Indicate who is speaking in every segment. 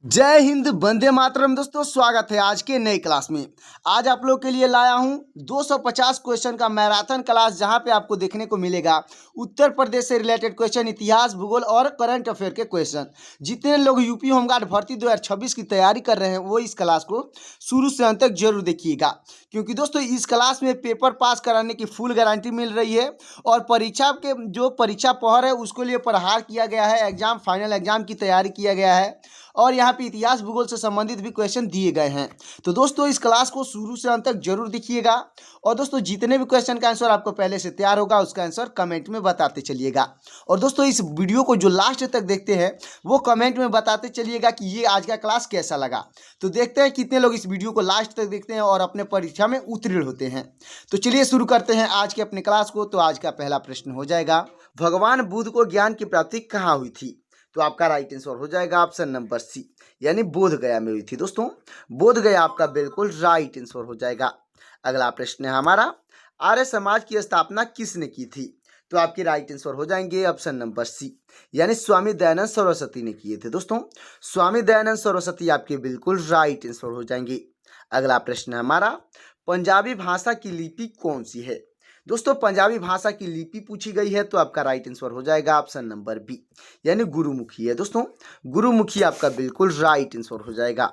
Speaker 1: जय हिंद, वंदे मातरम। दोस्तों स्वागत है आज के नई क्लास में। आज आप लोग के लिए लाया हूं 250 क्वेश्चन का मैराथन क्लास, जहां पे आपको देखने को मिलेगा उत्तर प्रदेश से रिलेटेड क्वेश्चन, इतिहास, भूगोल और करंट अफेयर के क्वेश्चन। जितने लोग यूपी होमगार्ड भर्ती 2026 की तैयारी कर रहे हैं वो इस क्लास को शुरू से अंत तक जरूर देखिएगा, क्योंकि दोस्तों इस क्लास में पेपर पास कराने की फुल गारंटी मिल रही है और परीक्षा के जो परीक्षा पहर है उसके लिए प्रहार किया गया है, एग्जाम फाइनल एग्जाम की तैयारी किया गया है और यहाँ पे इतिहास भूगोल से संबंधित भी क्वेश्चन दिए गए हैं। तो दोस्तों इस क्लास को शुरू से अंत तक जरूर देखिएगा और दोस्तों जितने भी क्वेश्चन का आंसर आपको पहले से तैयार होगा उसका आंसर कमेंट में बताते चलिएगा। और दोस्तों इस वीडियो को जो लास्ट तक देखते हैं वो कमेंट में बताते चलिएगा कि ये आज का क्लास कैसा लगा। तो देखते हैं कितने लोग इस वीडियो को लास्ट तक देखते हैं और अपने परीक्षा में उत्तीर्ण होते हैं। तो चलिए शुरू करते हैं आज के अपने क्लास को। तो आज का पहला प्रश्न हो जाएगा, भगवान बुद्ध को ज्ञान की प्राप्ति कहाँ हुई थी? तो आपका राइट आंसर हो जाएगा ऑप्शन नंबर सी, यानी बोध गया में हुई थी। दोस्तों बोध गया आपका बिल्कुल राइट आंसर हो जाएगा। अगला प्रश्न है हमारा, आर्य समाज की स्थापना किसने की थी? तो आपके राइट आंसर हो जाएंगे ऑप्शन नंबर सी, यानी स्वामी दयानंद सरस्वती ने किए थे। दोस्तों स्वामी दयानंद सरस्वती आपके बिल्कुल राइट आंसर हो जाएंगे। अगला प्रश्न है हमारा, पंजाबी भाषा की लिपि कौन सी है? दोस्तों पंजाबी भाषा की लिपि पूछी गई है तो आपका राइट आंसर हो जाएगा ऑप्शन नंबर बी, यानी गुरुमुखी है। दोस्तों गुरुमुखी आपका बिल्कुल राइट आंसर हो जाएगा।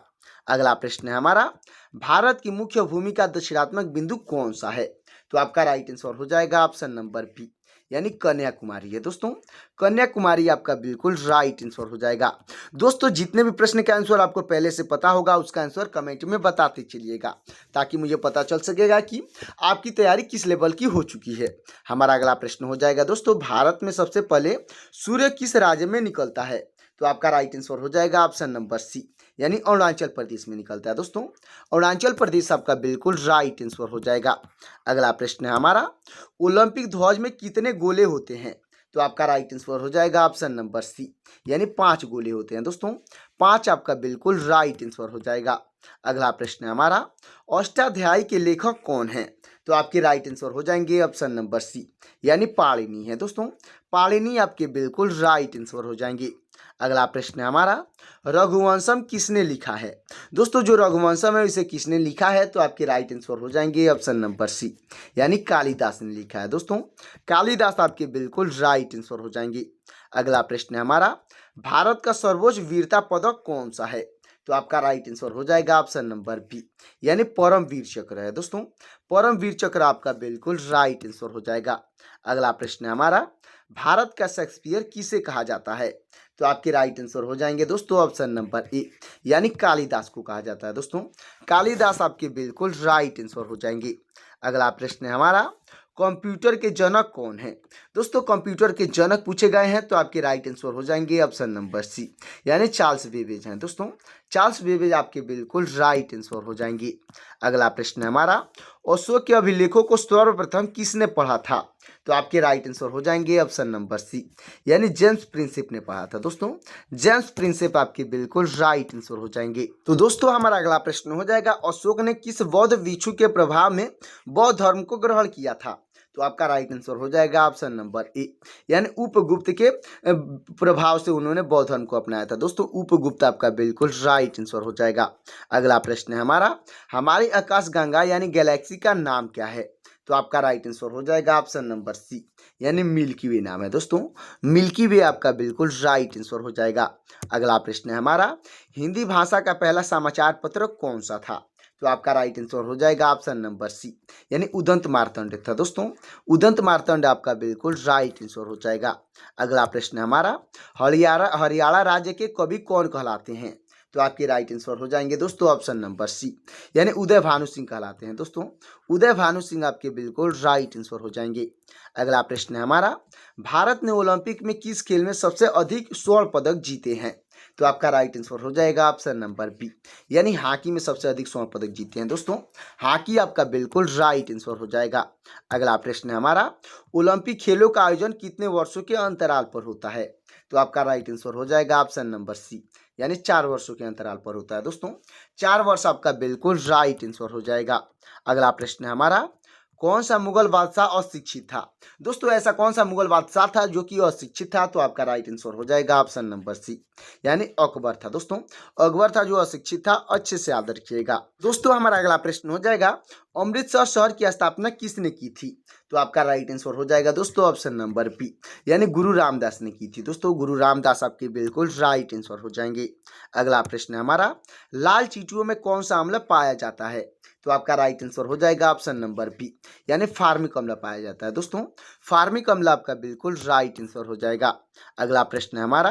Speaker 1: अगला प्रश्न है हमारा, भारत की मुख्य भूमि का दक्षिणात्मक बिंदु कौन सा है? तो आपका राइट आंसर हो जाएगा ऑप्शन नंबर बी, यानी कन्याकुमारी है। दोस्तों कन्याकुमारी आपका बिल्कुल राइट आंसर हो जाएगा। दोस्तों जितने भी प्रश्न का आंसर आपको पहले से पता होगा उसका आंसर कमेंट में बताते चलिएगा, ताकि मुझे पता चल सकेगा कि आपकी तैयारी किस लेवल की हो चुकी है। हमारा अगला प्रश्न हो जाएगा, दोस्तों भारत में सबसे पहले सूर्य किस राज्य में निकलता है? तो आपका राइट आंसर हो जाएगा ऑप्शन नंबर सी, यानी अरुणाचल प्रदेश में निकलता है। दोस्तों अरुणाचल प्रदेश आपका बिल्कुल राइट आंसर हो जाएगा। अगला प्रश्न है हमारा, ओलंपिक ध्वज में कितने गोले होते हैं? तो आपका राइट आंसर हो जाएगा ऑप्शन नंबर सी, यानी 5 गोले होते हैं। दोस्तों 5 आपका बिल्कुल राइट आंसर हो जाएगा। अगला प्रश्न है हमारा, अष्टाध्यायी के लेखक कौन है? तो आपके राइट आंसर हो जाएंगे ऑप्शन नंबर सी, यानी पाणिनि है। दोस्तों पाणिनि आपके बिल्कुल राइट आंसर हो जाएंगे। अगला प्रश्न है हमारा, रघुवंशम किसने लिखा है? दोस्तों जो रघुवंशम है इसे किसने लिखा है? तो आपके राइट आंसर हो जाएंगे ऑप्शन नंबर सी, यानी कालिदास ने लिखा है। दोस्तों कालिदास आपके बिल्कुल राइट आंसर हो जाएंगे। अगला प्रश्न है हमारा, भारत का सर्वोच्च वीरता पदक कौन सा है? तो आपका राइट आंसर हो जाएगा ऑप्शन नंबर बी, यानी परम वीर चक्र है। दोस्तों परम वीर चक्र आपका बिल्कुल राइट आंसर हो जाएगा। अगला प्रश्न है हमारा, भारत का शेक्सपियर किसे कहा जाता है? तो आपके राइट आंसर हो जाएंगे दोस्तों ऑप्शन नंबर ए, यानी कालिदास को कहा जाता है। दोस्तों कालिदास आपके बिल्कुल राइट आंसर हो जाएंगे। अगला प्रश्न है हमारा, कंप्यूटर के जनक कौन है? दोस्तों कंप्यूटर के जनक पूछे गए हैं तो आपके राइट आंसर हो जाएंगे ऑप्शन नंबर सी, यानी चार्ल्स बेबेज हैं। दोस्तों चार्ल्स बेबेज आपके बिल्कुल राइट आंसर हो जाएंगे। अगला प्रश्न है हमारा, अशोक के अभिलेखों को सर्वप्रथम किसने पढ़ा था? तो आपके राइट आंसर हो जाएंगे ऑप्शन नंबर सी, यानी जेम्स प्रिंसेप ने पढ़ा था। दोस्तों जेम्स प्रिंसेप आपके बिल्कुल राइट आंसर हो जाएंगे। तो दोस्तों हमारा अगला प्रश्न हो जाएगा, अशोक ने किस बौद्ध भिक्षु के प्रभाव में बौद्ध धर्म को ग्रहण किया था? तो आपका राइट आंसर हो जाएगा ऑप्शन नंबर ए, यानी उपगुप्त के प्रभाव से उन्होंने बौद्ध धर्म को अपनाया था। दोस्तों उपगुप्त आपका बिल्कुल राइट आंसर हो जाएगा। अगला प्रश्न है हमारा, हमारी आकाशगंगा यानी गैलेक्सी का नाम क्या है? तो आपका राइट आंसर हो जाएगा ऑप्शन नंबर सी, यानी मिल्की वे नाम है। दोस्तों मिल्की वे आपका बिल्कुल राइट आंसर हो जाएगा। अगला प्रश्न है हमारा, हिंदी भाषा का पहला समाचार पत्र कौन सा था? तो आपका राइट आंसर हो जाएगा ऑप्शन नंबर सी, यानी उदंत मार्तंड था। दोस्तों उदंत मार्तंड आपका बिल्कुल राइट आंसर हो जाएगा। अगला प्रश्न है हमारा, हरियाणा राज्य के कवि कौन कहलाते हैं? तो आपके राइट आंसर हो जाएंगे दोस्तों ऑप्शन नंबर सी, यानी उदय भानु सिंह कहलाते हैं। दोस्तों उदय भानु सिंह आपके बिल्कुल राइट आंसर हो जाएंगे। अगला प्रश्न है हमारा, भारत ने ओलंपिक में किस खेल में सबसे अधिक स्वर्ण पदक जीते हैं? तो आपका राइट आंसर हो जाएगा ऑप्शन नंबर बी, यानी हॉकी में सबसे अधिक स्वर्ण पदक जीते हैं। दोस्तों हॉकी आपका बिल्कुल राइट आंसर हो जाएगा। अगला प्रश्न है हमारा, ओलंपिक खेलों का आयोजन कितने वर्षों के अंतराल पर होता है? तो आपका राइट आंसर हो जाएगा ऑप्शन नंबर सी, यानी 4 वर्षों के अंतराल पर होता है। दोस्तों 4 वर्ष आपका बिल्कुल राइट आंसर हो जाएगा। अगला प्रश्न है हमारा, कौन सा मुगल बादशाह अशिक्षित था? दोस्तों ऐसा कौन सा मुगल बादशाह था जो कि अशिक्षित था? तो आपका राइट आंसर हो जाएगा ऑप्शन नंबर सी, यानी अकबर था। दोस्तों अकबर था जो अशिक्षित था। अच्छे से याद रखिएगा। दोस्तों हमारा अगला प्रश्न हो जाएगा, अमृतसर शहर की स्थापना किसने की थी? तो आपका राइट आंसर हो जाएगा दोस्तों ऑप्शन नंबर बी, यानी गुरु रामदास ने की थी। दोस्तों गुरु रामदास आपके बिल्कुल राइट आंसर हो जाएंगे। अगला प्रश्न है हमारा, लाल चींटियों में कौन सा अम्ल पाया जाता है? तो आपका राइट आंसर हो जाएगा ऑप्शन नंबर बी, यानी फार्मिक अम्ल पाया जाता है। दोस्तों फार्मिक अम्ल आपका बिल्कुल राइट आंसर हो जाएगा। अगला प्रश्न है हमारा,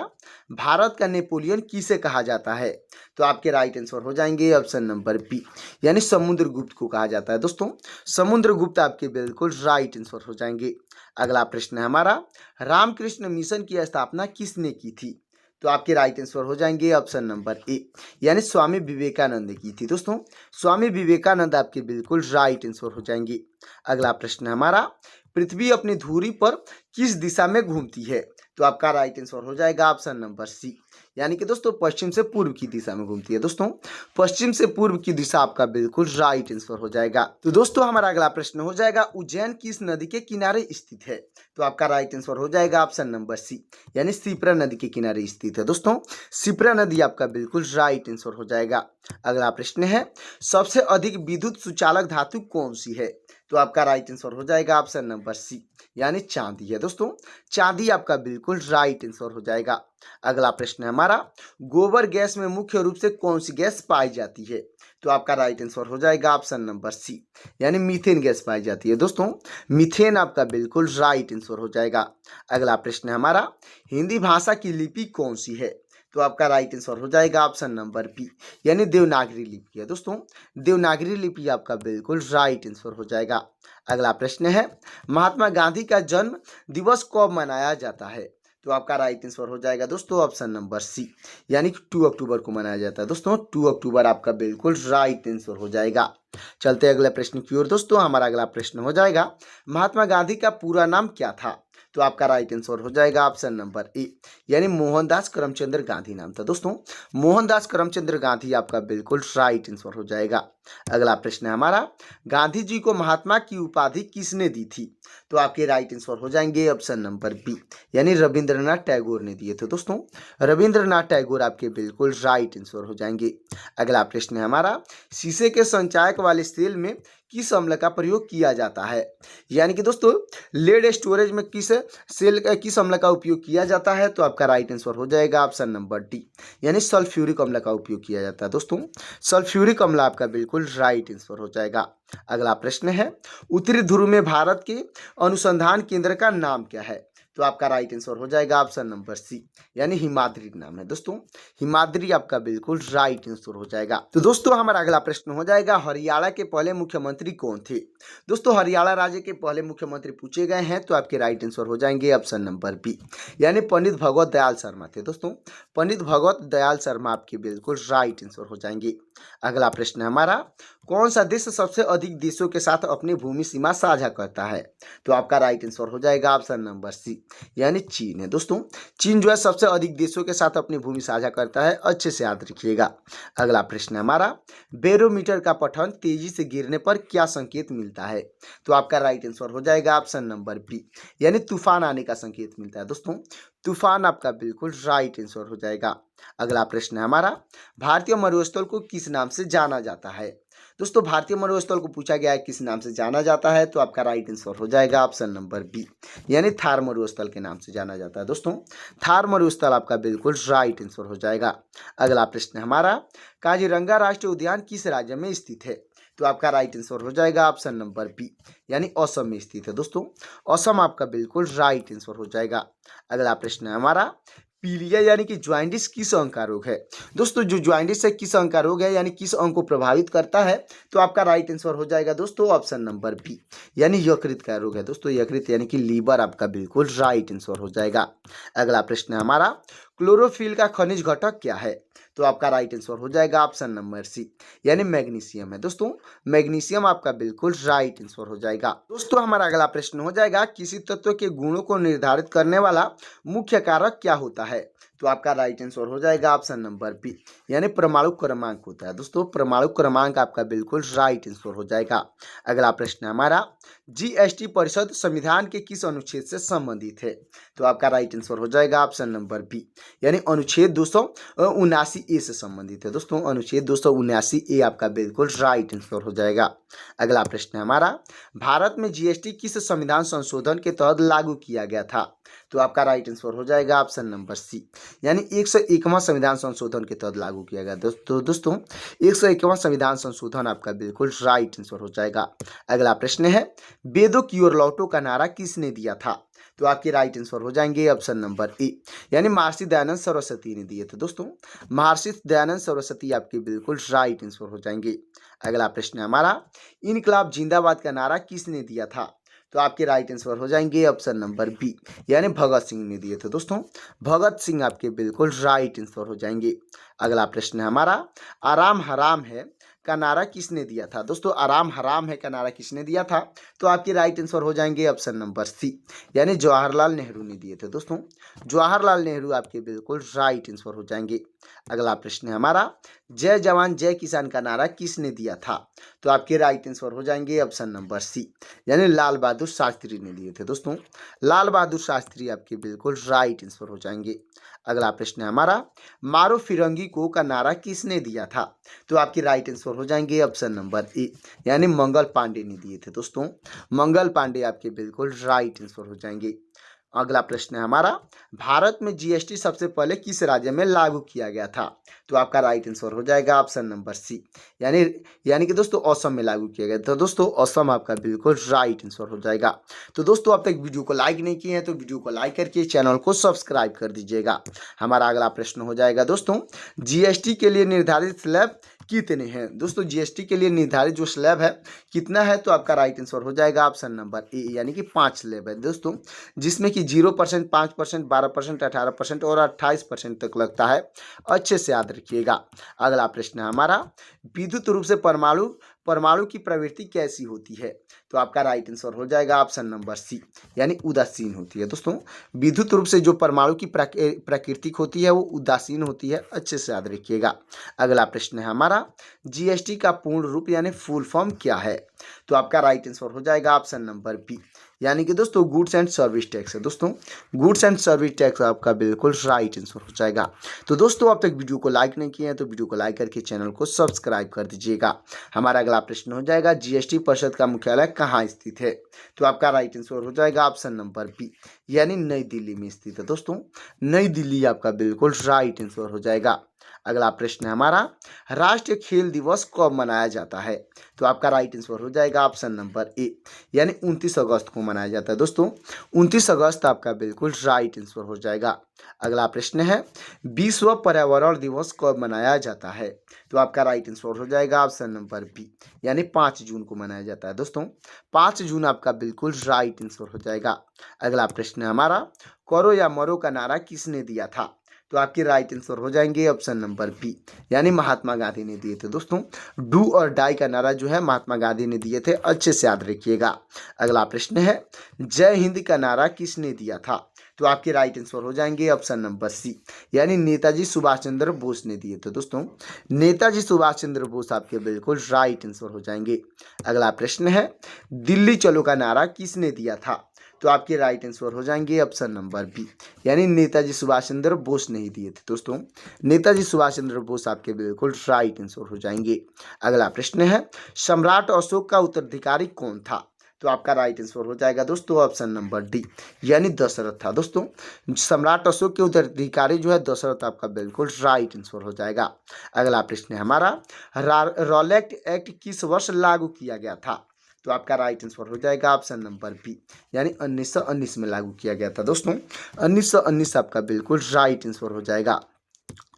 Speaker 1: भारत का नेपोलियन किसे कहा जाता है? तो आपके राइट आंसर हो जाएंगे ऑप्शन नंबर बी, यानी समुद्रगुप्त को कहा जाता है। दोस्तों समुद्रगुप्त आपके बिल्कुल राइट आंसर हो जाएंगे। अगला प्रश्न है हमारा, रामकृष्ण मिशन की स्थापना किसने की थी? तो आपके राइट आंसर हो जाएंगे ऑप्शन नंबर ए, यानी स्वामी विवेकानंद ने की थी। दोस्तों स्वामी विवेकानंद आपके बिल्कुल राइट आंसर हो जाएंगे। अगला प्रश्न है हमारा, पृथ्वी अपनी धुरी पर किस दिशा में घूमती है? तो आपका राइट आंसर हो जाएगा ऑप्शन नंबर सी, यानी कि दोस्तों पश्चिम से पूर्व की दिशा में घूमती है। दोस्तों पश्चिम से पूर्व की दिशा आपका बिल्कुल राइट आंसर हो जाएगा। तो दोस्तों हमारा अगला प्रश्न हो जाएगा, उज्जैन किस नदी के किनारे स्थित है? तो आपका राइट आंसर हो जाएगा ऑप्शन नंबर सी, यानी शिप्रा नदी के किनारे स्थित है। दोस्तों शिप्रा नदी आपका बिल्कुल राइट आंसर हो जाएगा। अगला प्रश्न है, सबसे अधिक विद्युत सुचालक धातु कौन सी है? तो आपका राइट आंसर हो जाएगा ऑप्शन नंबर सी, यानी चांदी है। दोस्तों चांदी आपका बिल्कुल राइट आंसर हो जाएगा। अगला प्रश्न है हमारा, गोबर गैस में मुख्य रूप से कौन सी गैस पाई जाती है? तो आपका राइट आंसर हो जाएगा ऑप्शन नंबर सी, यानी मीथेन गैस पाई जाती है। दोस्तों मीथेन आपका बिल्कुल राइट आंसर हो जाएगा। अगला प्रश्न है हमारा, हिंदी भाषा की लिपि कौन सी है? तो आपका राइट आंसर हो जाएगा ऑप्शन नंबर बी, यानी देवनागरी लिपि है। दोस्तों देवनागरी लिपि आपका बिल्कुल राइट आंसर हो जाएगा। अगला प्रश्न है, महात्मा गांधी का जन्म दिवस कब मनाया जाता है? तो आपका राइट आंसर हो जाएगा दोस्तों ऑप्शन नंबर सी, यानी कि 2 अक्टूबर को मनाया जाता है। दोस्तों 2 अक्टूबर आपका बिल्कुल राइट आंसर हो जाएगा। चलते अगले प्रश्न की ओर। दोस्तों हमारा अगला प्रश्न हो जाएगा, महात्मा गांधी का पूरा नाम क्या था? तो आपका राइट आंसर हो जाएगा ऑप्शन नंबर ए, यानी मोहनदास करमचंद गांधी नाम था। दोस्तों मोहनदास करमचंद गांधी आपका बिल्कुल राइट आंसर हो जाएगा। अगला प्रश्न है हमारा, गांधी जी को महात्मा की उपाधि किसने दी थी? तो आपके राइट आंसर हो जाएंगे ऑप्शन नंबर बी, यानी रविंद्रनाथ टैगोर ने दिए थे। दोस्तों रविंद्रनाथ टैगोर आपके बिल्कुल राइट आंसर हो जाएंगे। अगला प्रश्न है हमारा, शीशे के संचायक वाले सेल में किस अम्ल का प्रयोग किया जाता है? यानी कि दोस्तों लेड स्टोरेज में किस अम्ल का उपयोग किया जाता है? तो आपका राइट आंसर हो जाएगा ऑप्शन नंबर डी, यानी सल्फ्यूरिक अम्ल का उपयोग किया जाता है। दोस्तों सल्फ्यूरिक अम्ल आपका बिल्कुल राइट आंसर हो जाएगा। अगला प्रश्न है, उत्तरी ध्रुव में भारत के अनुसंधान केंद्र का नाम क्या है? तो आपका राइट आंसर हो जाएगा ऑप्शन नंबर सी, यानी हिमाद्री नाम है। दोस्तों हिमाद्री आपका बिल्कुल राइट आंसर हो जाएगा। तो दोस्तों हमारा अगला प्रश्न हो जाएगा, हरियाणा के पहले मुख्यमंत्री कौन थे? दोस्तों हरियाणा राज्य के पहले मुख्यमंत्री पूछे गए हैं, तो आपके राइट आंसर हो जाएंगे ऑप्शन नंबर बी, यानी पंडित भगवत दयाल शर्मा थे। दोस्तों पंडित भगवत दयाल शर्मा आपके बिल्कुल राइट आंसर हो जाएंगे। अगला प्रश्न है हमारा, कौन सा देश सबसे अधिक देशों के साथ अपनी भूमि सीमा साझा करता है? तो आपका राइट आंसर हो जाएगा ऑप्शन नंबर सी, यानी चीन है। दोस्तों चीन जो है सबसे अधिक देशों के साथ अपनी भूमि साझा करता है। अच्छे से याद रखिएगा। अगला प्रश्न है हमारा, बैरोमीटर का पठन तेजी से गिरने पर क्या संकेत मिलता है? तो आपका राइट आंसर हो जाएगा ऑप्शन नंबर बी, यानी तूफान आने का संकेत मिलता है। दोस्तों तूफान आपका बिल्कुल राइट आंसर हो जाएगा। अगला प्रश्न है हमारा, भारतीय मरुस्थल को किस नाम से जाना जाता है? दोस्तों भारतीय मरुस्थल को पूछा गया है किस नाम से जाना जाता है, तो आपका राइट आंसर हो जाएगा ऑप्शन नंबर बी, यानी थार मरुस्थल के नाम से जाना जाता है। दोस्तों थार मरुस्थल आपका बिल्कुल राइट आंसर हो जाएगा। अगला प्रश्न है हमारा, काजीरंगा राष्ट्रीय उद्यान किस राज्य में स्थित है? तो आपका राइट आंसर हो जाएगा ऑप्शन नंबर बी, यानी असम में स्थित है। दोस्तों असम आपका बिल्कुल राइट आंसर हो जाएगा। अगला प्रश्न है हमारा, पीलिया यानी कि ज्वाइंटिस किस अंग का रोग है? दोस्तों जो ज्वाइंटिस है किस अंग का रोग है, यानी किस अंग को प्रभावित करता है? तो आपका राइट आंसर हो जाएगा दोस्तों ऑप्शन नंबर बी, यानी यकृत का रोग है। दोस्तों यकृत यानी कि लीवर आपका बिल्कुल राइट आंसर हो जाएगा। अगला प्रश्न है हमारा, क्लोरोफिल का खनिज घटक क्या है? तो आपका राइट आंसर हो जाएगा ऑप्शन नंबर सी, यानी मैग्नीशियम है। दोस्तों मैग्नीशियम आपका बिल्कुल राइट आंसर हो जाएगा। दोस्तों हमारा अगला प्रश्न हो जाएगा, किसी तत्व के गुणों को निर्धारित करने वाला मुख्य कारक क्या होता है? तो आपका राइट आंसर हो जाएगा ऑप्शन नंबर बी, यानी परमाणु क्रमांक होता है दोस्तों। परमाणु क्रमांक आपका बिल्कुल राइट आंसर हो जाएगा। अगला प्रश्न है हमारा, जीएसटी परिषद संविधान के किस अनुच्छेद से संबंधित है? तो आपका राइट आंसर हो जाएगा ऑप्शन नंबर बी, यानी अनुच्छेद 279 ए से संबंधित है दोस्तों। अनुच्छेद 279 ए आपका बिल्कुल राइट आंसर हो जाएगा। अगला प्रश्न है हमारा, भारत में जीएसटी किस संविधान संशोधन के तहत लागू किया गया था? तो आपका राइट आंसर हो जाएगा ऑप्शन नंबर सी, यानी 101वां संविधान संशोधन के तहत लागू किया गया दोस्तों 101वां संविधान संशोधन आपका बिल्कुल राइट आंसर हो जाएगा। अगला प्रश्न है, वेदों की ओर लौटो का नारा किसने दिया था? तो आपके राइट आंसर हो जाएंगे ऑप्शन नंबर ए, यानी महर्षि दयानंद सरस्वती ने दिए थे दोस्तों। महर्षि दयानंद सरस्वती आपके बिल्कुल राइट आंसर हो जाएंगे। अगला प्रश्न है हमारा, इनकलाब जिंदाबाद का नारा किसने दिया था? तो आपके राइट आंसर हो जाएंगे ऑप्शन नंबर बी, यानी भगत सिंह ने दिए थे दोस्तों। भगत सिंह आपके बिल्कुल राइट आंसर हो जाएंगे। अगला प्रश्न है हमारा, आराम हराम है का नारा किसने दिया था? दोस्तों आराम हराम है का नारा किसने दिया था? तो आपके राइट आंसर हो जाएंगे ऑप्शन नंबर सी, यानी जवाहरलाल नेहरू ने दिए थे दोस्तों। जवाहरलाल नेहरू आपके बिल्कुल राइट आंसर हो जाएंगे। अगला प्रश्न है हमारा, जय जवान जय किसान का नारा किसने दिया था? तो आपके राइट आंसर हो जाएंगे ऑप्शन नंबर सी, यानी लाल बहादुर शास्त्री ने दिए थे दोस्तों। लाल बहादुर शास्त्री आपके बिल्कुल राइट आंसर हो जाएंगे। अगला प्रश्न है हमारा, मारो फिरंगी को का नारा किसने दिया था? तो आपके राइट आंसर हो जाएंगे ऑप्शन नंबर ए, यानी मंगल पांडे ने दिए थे दोस्तों। मंगल पांडे आपके बिल्कुल राइट आंसर हो जाएंगे। अगला प्रश्न है हमारा, भारत में जीएसटी सबसे पहले किस राज्य में लागू किया गया था? तो आपका राइट आंसर हो जाएगा ऑप्शन नंबर सी, यानी कि दोस्तों असम में लागू किया गया था दोस्तों। असम आपका बिल्कुल राइट आंसर हो जाएगा। तो दोस्तों अब तक वीडियो को लाइक नहीं किए हैं तो वीडियो को लाइक करके चैनल को सब्सक्राइब कर दीजिएगा। हमारा अगला प्रश्न हो जाएगा दोस्तों, जीएसटी के लिए निर्धारित स्लैब कितने हैं? दोस्तों जीएसटी के लिए निर्धारित जो स्लैब है कितना है? तो आपका राइट आंसर हो जाएगा ऑप्शन नंबर ए, यानी कि 5 स्लैब है दोस्तों, जिसमें कि 0%, 5%, 12%, 18% और 28% तक लगता है। अच्छे से याद रखिएगा। अगला प्रश्न है हमारा, विद्युत रूप से परमाणु की प्रवृत्ति कैसी होती है? तो आपका राइट आंसर हो जाएगा ऑप्शन नंबर सी, यानी उदासीन होती है दोस्तों। विद्युत रूप से जो परमाणु की प्रकृति होती है वो उदासीन होती है। अच्छे से याद रखिएगा। अगला प्रश्न है हमारा, जीएसटी का पूर्ण रूप यानी फुल फॉर्म क्या है? तो आपका राइट आंसर हो जाएगा ऑप्शन नंबर बी, यानी कि दोस्तों गुड्स एंड सर्विस टैक्स है दोस्तों। गुड्स एंड सर्विस टैक्स आपका बिल्कुल राइट आंसर हो जाएगा। तो दोस्तों अब तक वीडियो को लाइक नहीं किए हैं तो वीडियो को लाइक करके चैनल को सब्सक्राइब कर दीजिएगा। हमारा अगला प्रश्न हो जाएगा, जीएसटी परिषद का मुख्यालय कहाँ स्थित है? तो आपका राइट आंसर हो जाएगा ऑप्शन नंबर बी, यानी नई दिल्ली में स्थित है दोस्तों। नई दिल्ली आपका बिल्कुल राइट आंसर हो जाएगा। अगला प्रश्न है हमारा, राष्ट्रीय खेल दिवस कब मनाया जाता है? तो आपका राइट आंसर हो जाएगा ऑप्शन नंबर ए, यानी 29 अगस्त को मनाया जाता है दोस्तों। 29 अगस्त आपका बिल्कुल राइट आंसर हो जाएगा। अगला प्रश्न है, विश्व पर्यावरण दिवस कब मनाया जाता है? तो आपका राइट आंसर हो जाएगा ऑप्शन नंबर बी, यानी 5 जून को मनाया जाता है दोस्तों। 5 जून आपका बिल्कुल राइट आंसर हो जाएगा। अगला प्रश्न है हमारा, करो या मरो का नारा किसने दिया था? तो आपके राइट आंसर हो जाएंगे ऑप्शन नंबर बी, यानी महात्मा गांधी ने दिए थे दोस्तों। डू और डाई का नारा जो है महात्मा गांधी ने दिए थे। अच्छे से याद रखिएगा। अगला प्रश्न है, जय हिंद का नारा किसने दिया था? तो आपके राइट आंसर हो जाएंगे ऑप्शन नंबर सी, यानी नेताजी सुभाष चंद्र बोस ने दिए थे दोस्तों। नेताजी सुभाष चंद्र बोस आपके बिल्कुल राइट आंसर हो जाएंगे। अगला प्रश्न है, दिल्ली चलो का नारा किसने दिया था? तो आपके राइट आंसर हो जाएंगे ऑप्शन नंबर बी, यानी नेताजी सुभाष चंद्र बोस नहीं दिए थे दोस्तों। नेताजी सुभाष चंद्र बोस आपके बिल्कुल राइट आंसर हो जाएंगे। अगला प्रश्न है, सम्राट अशोक का उत्तराधिकारी कौन था? तो आपका राइट आंसर हो जाएगा दोस्तों ऑप्शन नंबर डी, यानी दशरथ था दोस्तों। सम्राट अशोक के उत्तराधिकारी जो है दशरथ आपका बिल्कुल राइट आंसर हो जाएगा। अगला प्रश्न है हमारा, रॉलेट एक्ट किस वर्ष लागू किया गया था? तो आपका राइट आंसर हो जाएगा ऑप्शन नंबर बी, यानी 1919 में लागू किया गया था दोस्तों। 1919 आपका बिल्कुल राइट आंसर हो जाएगा।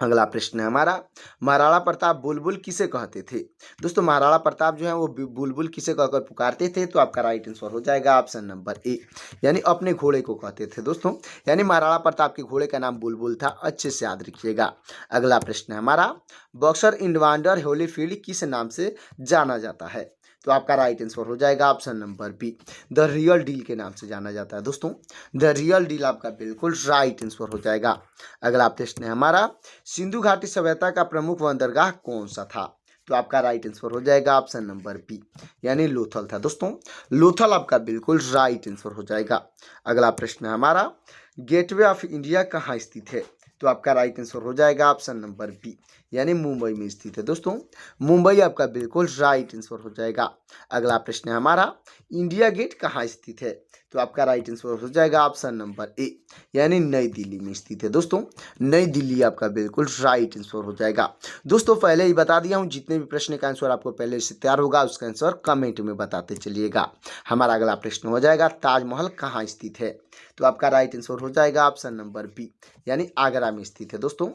Speaker 1: अगला प्रश्न है हमारा, महाराणा प्रताप बुलबुल किसे कहते थे? दोस्तों महाराणा प्रताप जो है वो बुलबुल किसे कहकर पुकारते थे? तो आपका राइट आंसर हो जाएगा ऑप्शन नंबर ए, यानी अपने घोड़े को कहते थे दोस्तों। यानी महाराणा प्रताप के घोड़े का नाम बुलबुल था। अच्छे से याद रखिएगा। अगला प्रश्न है हमारा, बॉक्सर इवांडर होलीफील्ड किस नाम से जाना जाता है? तो आपका राइट आंसर हो जाएगा option number B, the real deal के नाम से जाना जाता है दोस्तों। द रियल डील आपका बिल्कुल राइट आंसर हो जाएगा। अगला प्रश्न है हमारा, सिंधु घाटी सभ्यता का प्रमुख बंदरगाह कौन सा था? तो आपका राइट आंसर हो जाएगा ऑप्शन नंबर बी, यानी लोथल था दोस्तों। लोथल आपका बिल्कुल राइट आंसर हो जाएगा। अगला प्रश्न है हमारा, गेटवे ऑफ इंडिया कहाँ स्थित है? तो आपका राइट आंसर हो जाएगा ऑप्शन नंबर बी, यानी मुंबई में स्थित है दोस्तों। मुंबई आपका बिल्कुल राइट आंसर हो जाएगा। अगला प्रश्न है हमारा, इंडिया गेट कहाँ स्थित है? तो आपका राइट आंसर हो जाएगा ऑप्शन नंबर ए, यानी नई दिल्ली में स्थित है दोस्तों। नई दिल्ली आपका बिल्कुल राइट आंसर हो जाएगा। दोस्तों पहले ही बता दिया हूँ, जितने भी प्रश्न का आंसर आपको पहले से तैयार होगा उसका आंसर कमेंट में बताते चलिएगा। हमारा अगला प्रश्न हो जाएगा, ताजमहल कहाँ स्थित है? तो आपका राइट आंसर हो जाएगा ऑप्शन नंबर बी, यानी आगरा में स्थित है दोस्तों।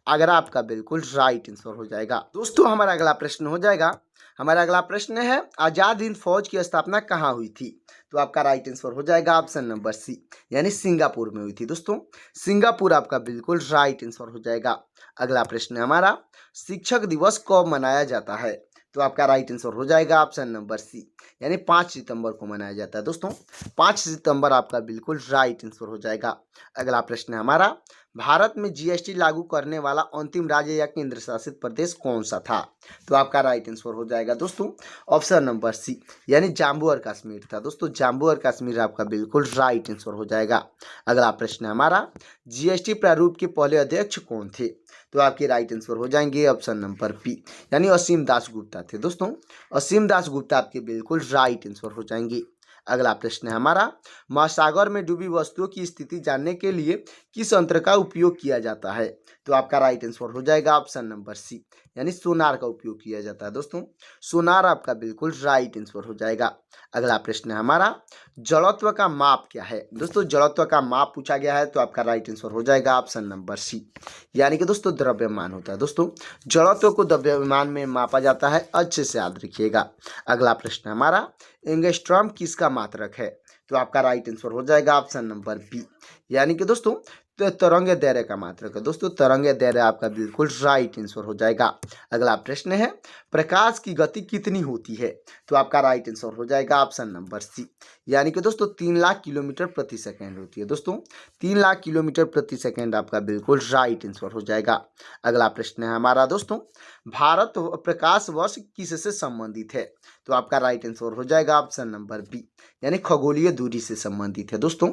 Speaker 1: आगरा आपका बिल्कुल राइट आंसर हो जाएगा। दोस्तों हमारा अगला प्रश्न हो जाएगा, हमारा अगला प्रश्न है, आजाद हिंद फौज की स्थापना कहाँ हुई थी? तो आपका राइट आंसर हो जाएगा ऑप्शन नंबर सी, यानी सिंगापुर में हुई थी दोस्तों। सिंगापुर आपका बिल्कुल राइट आंसर हो जाएगा। अगला प्रश्न है हमारा, शिक्षक दिवस कब मनाया जाता है? तो आपका राइट आंसर हो जाएगा ऑप्शन नंबर सी, यानी 5 सितंबर को मनाया जाता है दोस्तों। 5 सितंबर आपका बिल्कुल राइट आंसर हो जाएगा। अगला प्रश्न है हमारा, भारत में जीएसटी लागू करने वाला अंतिम राज्य या केंद्र शासित प्रदेश कौन सा था? तो आपका राइट आंसर हो जाएगा दोस्तों ऑप्शन नंबर सी, यानी जम्मू और कश्मीर था दोस्तों। जम्मू और कश्मीर आपका बिल्कुल राइट आंसर हो जाएगा। अगला प्रश्न है हमारा, जीएसटी प्रारूप के पहले अध्यक्ष कौन थे? तो आपके राइट आंसर हो जाएंगे ऑप्शन नंबर बी, यानी असीम दास गुप्ता थे दोस्तों। असीम दास गुप्ता आपके बिल्कुल राइट आंसर हो जाएंगे। अगला प्रश्न है हमारा, महासागर में डूबी वस्तुओं की स्थिति जानने के लिए किस यंत्र का उपयोग किया जाता है? तो आपका राइट आंसर हो जाएगा ऑप्शन नंबर सी, यानी सोनार का उपयोग किया जाता है दोस्तों। सोनार आपका बिल्कुल राइट आंसर हो जाएगा। अगला प्रश्न है हमारा, जड़त्व का माप क्या है? दोस्तों जड़त्व का माप पूछा गया है, तो आपका राइट आंसर हो जाएगा ऑप्शन नंबर सी, यानी कि दोस्तों द्रव्यमान होता है दोस्तों। जड़त्व को द्रव्यमान में मापा जाता है, अच्छे से याद रखिएगा। अगला प्रश्न है हमारा, एंगस्ट्रॉम किसका मात्रक है? तो आपका राइट आंसर हो जाएगा ऑप्शन नंबर बी, यानी कि दोस्तों तरंग दैर्घ्य का मात्रक है दोस्तों। तरंग दैर्घ्य आपका बिल्कुल राइट आंसर हो जाएगा। अगला प्रश्न है, प्रकाश की गति कितनी होती है? तो आपका राइट आंसर हो जाएगा ऑप्शन नंबर सी, यानी कि दोस्तों 3 लाख किलोमीटर प्रति सेकेंड होती है दोस्तों। 3 लाख किलोमीटर प्रति सेकेंड आपका बिल्कुल राइट आंसर हो जाएगा। अगला प्रश्न है हमारा दोस्तों, भारत प्रकाश वर्ष किससे संबंधित है? तो आपका राइट आंसर हो जाएगा ऑप्शन नंबर बी, यानी खगोलीय दूरी से संबंधित है दोस्तों।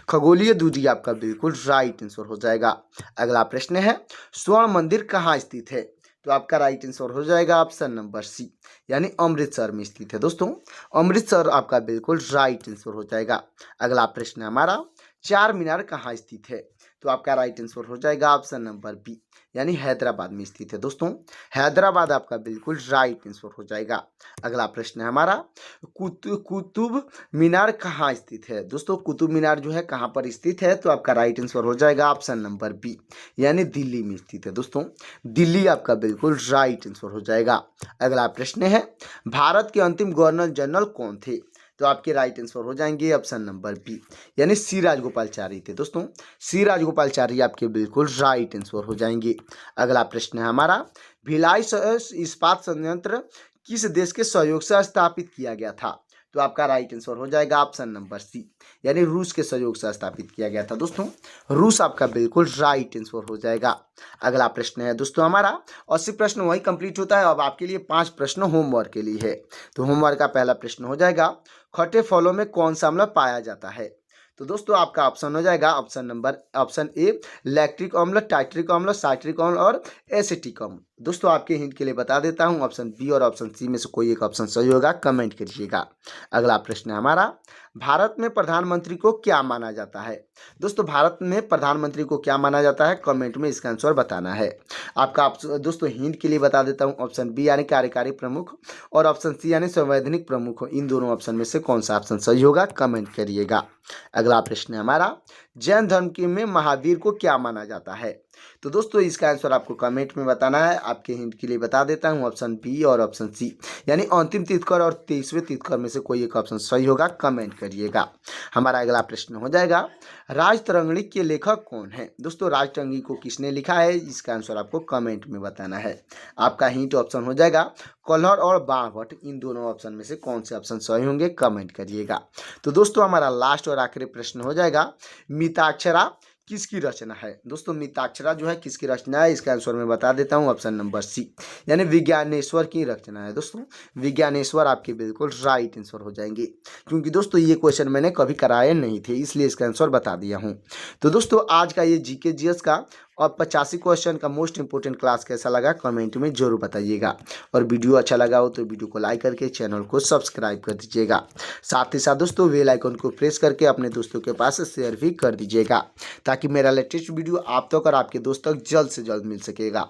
Speaker 1: खगोलीय दूरी आपका बिल्कुल राइट आंसर हो जाएगा। अगला प्रश्न है, स्वर्ण मंदिर कहाँ स्थित है? तो आपका राइट आंसर हो जाएगा ऑप्शन नंबर सी, यानी अमृतसर में स्थित है दोस्तों। अमृतसर आपका बिल्कुल राइट आंसर हो जाएगा। अगला प्रश्न हमारा, चार मीनार कहाँ स्थित है? तो आपका राइट आंसर हो जाएगा ऑप्शन नंबर बी, यानी हैदराबाद में स्थित है दोस्तों। हैदराबाद आपका बिल्कुल राइट आंसर हो जाएगा। अगला प्रश्न है हमारा, कुतुब मीनार कहाँ स्थित है? दोस्तों कुतुब मीनार जो है कहाँ पर स्थित है? तो आपका राइट आंसर हो जाएगा ऑप्शन नंबर बी, यानी दिल्ली में स्थित है दोस्तों। दिल्ली आपका बिल्कुल राइट आंसर हो जाएगा। अगला प्रश्न है, भारत के अंतिम गवर्नर जनरल कौन थे? तो आपके राइट आंसर हो जाएंगे ऑप्शन नंबर बी, यानी सी राजगोपालचारी थे दोस्तों। सी राजगोपालचारी आपके बिल्कुल राइट आंसर हो जाएंगे। अगला प्रश्न है हमारा, भिलाई इस्पात संयंत्र किस देश के सहयोग से स्थापित किया गया था? तो आपका राइट आंसर हो जाएगा ऑप्शन नंबर सी, यानी रूस के सहयोग से स्थापित किया गया था दोस्तों। रूस आपका बिल्कुल राइट आंसर हो जाएगा। अगला प्रश्न है दोस्तों हमारा, 80 प्रश्न वही कंप्लीट होता है। अब आपके लिए 5 प्रश्न होमवर्क के लिए है। तो होमवर्क का पहला प्रश्न हो जाएगा, खट्टे फलों में कौन सा अम्ल पाया जाता है? तो दोस्तों आपका ऑप्शन हो जाएगा ऑप्शन ए लैक्टिक अम्ल, टाइट्रिक अम्ल, साइट्रिक अम्ल और एसिटिक अम्ल। दोस्तों आपके हिंट के लिए बता देता हूं, ऑप्शन बी और ऑप्शन सी में से कोई एक ऑप्शन सही होगा, कमेंट करिएगा। अगला प्रश्न है हमारा, भारत में प्रधानमंत्री को क्या माना जाता है? दोस्तों भारत में प्रधानमंत्री को क्या माना जाता है, कमेंट में इसका आंसर बताना है। आपका दोस्तों हिंट के लिए बता देता हूँ, ऑप्शन बी यानी कार्यकारी प्रमुख और ऑप्शन सी यानी संवैधानिक प्रमुख, इन दोनों ऑप्शन में से कौन सा ऑप्शन सही होगा, कमेंट करिएगा। अगला प्रश्न है हमारा, जैन धर्म के में महावीर को क्या माना जाता है? तो दोस्तों इसका आंसर आपको कमेंट में बताना है। आपके हिंट के लिए बता देता हूँ, ऑप्शन बी और ऑप्शन सी, यानी अंतिम तीर्थंकर और 23वें तीर्थंकर में से कोई एक ऑप्शन सही होगा, कमेंट करिएगा। हमारा अगला प्रश्न हो जाएगा, राजतरंगिणी के लेखक कौन है? दोस्तों राजतरंगिणी को किसने लिखा है, इसका आंसर आपको कमेंट में बताना है। आपका हिंट ऑप्शन हो जाएगा कल्हड़ और बाणभट्ट, इन दोनों ऑप्शन में से कौन से ऑप्शन सही होंगे, कमेंट करिएगा। तो दोस्तों हमारा लास्ट और आखिरी प्रश्न हो जाएगा, मिताक्षरा किसकी रचना है? दोस्तों मिताक्षरा जो है किसकी रचना है, इसका आंसर मैं बता देता हूँ, ऑप्शन नंबर सी, यानी विज्ञानेश्वर की रचना है। दोस्तों विज्ञानेश्वर आपके बिल्कुल राइट आंसर हो जाएंगे, क्योंकि दोस्तों ये क्वेश्चन मैंने कभी कराए नहीं थे, इसलिए इसका आंसर बता दिया हूँ। तो दोस्तों आज का ये जीके जीएस का और 85 क्वेश्चन का मोस्ट इंपोर्टेंट क्लास कैसा लगा, कमेंट में जरूर बताइएगा। और वीडियो अच्छा लगा हो तो वीडियो को लाइक करके चैनल को सब्सक्राइब कर दीजिएगा। साथ ही साथ दोस्तों बेल आइकन को प्रेस करके अपने दोस्तों के पास शेयर भी कर दीजिएगा, ताकि मेरा लेटेस्ट वीडियो आप तक और आपके दोस्त तक जल्द से जल्द मिल सकेगा।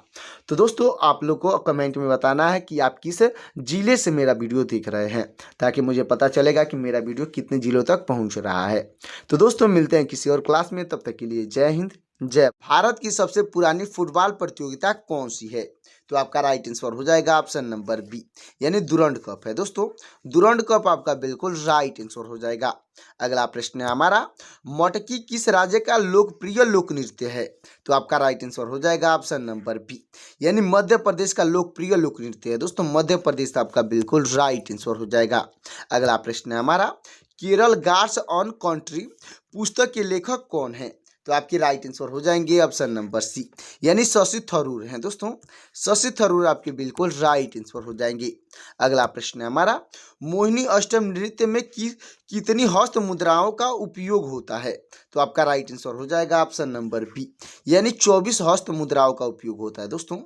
Speaker 1: तो दोस्तों आप लोग को कमेंट में बताना है कि आप किस जिले से मेरा वीडियो देख रहे हैं, ताकि मुझे पता चलेगा कि मेरा वीडियो कितने जिलों तक पहुँच रहा है। तो दोस्तों मिलते हैं किसी और क्लास में, तब तक के लिए जय हिंद जय। भारत की सबसे पुरानी फुटबॉल प्रतियोगिता कौन सी है? तो आपका राइट आंसर हो जाएगा ऑप्शन नंबर बी, यानी दुरंड कप है। दोस्तों दुरंड कप आपका बिल्कुल राइट आंसर हो जाएगा। अगला प्रश्न है हमारा, मटकी किस राज्य का लोकप्रिय लोक नृत्य है? तो आपका राइट आंसर हो जाएगा ऑप्शन नंबर बी, यानी मध्य प्रदेश का लोकप्रिय लोक नृत्य है। दोस्तों मध्य प्रदेश आपका बिल्कुल राइट आंसर हो जाएगा। अगला प्रश्न है हमारा, केरल गार्ड्स ऑन कंट्री पुस्तक के लेखक कौन है? तो आपकी राइट आंसर हो जाएंगे ऑप्शन नंबर सी, यानी शशि थरूर हैं। दोस्तों शशि थरूर आपके बिल्कुल राइट आंसर हो जाएंगे। अगला प्रश्न है हमारा, मोहिनी अष्टम नृत्य में कितनी हस्त मुद्राओं का उपयोग होता है? तो आपका राइट आंसर हो जाएगा ऑप्शन नंबर बी, यानी 24 हस्त मुद्राओं का उपयोग होता है। दोस्तों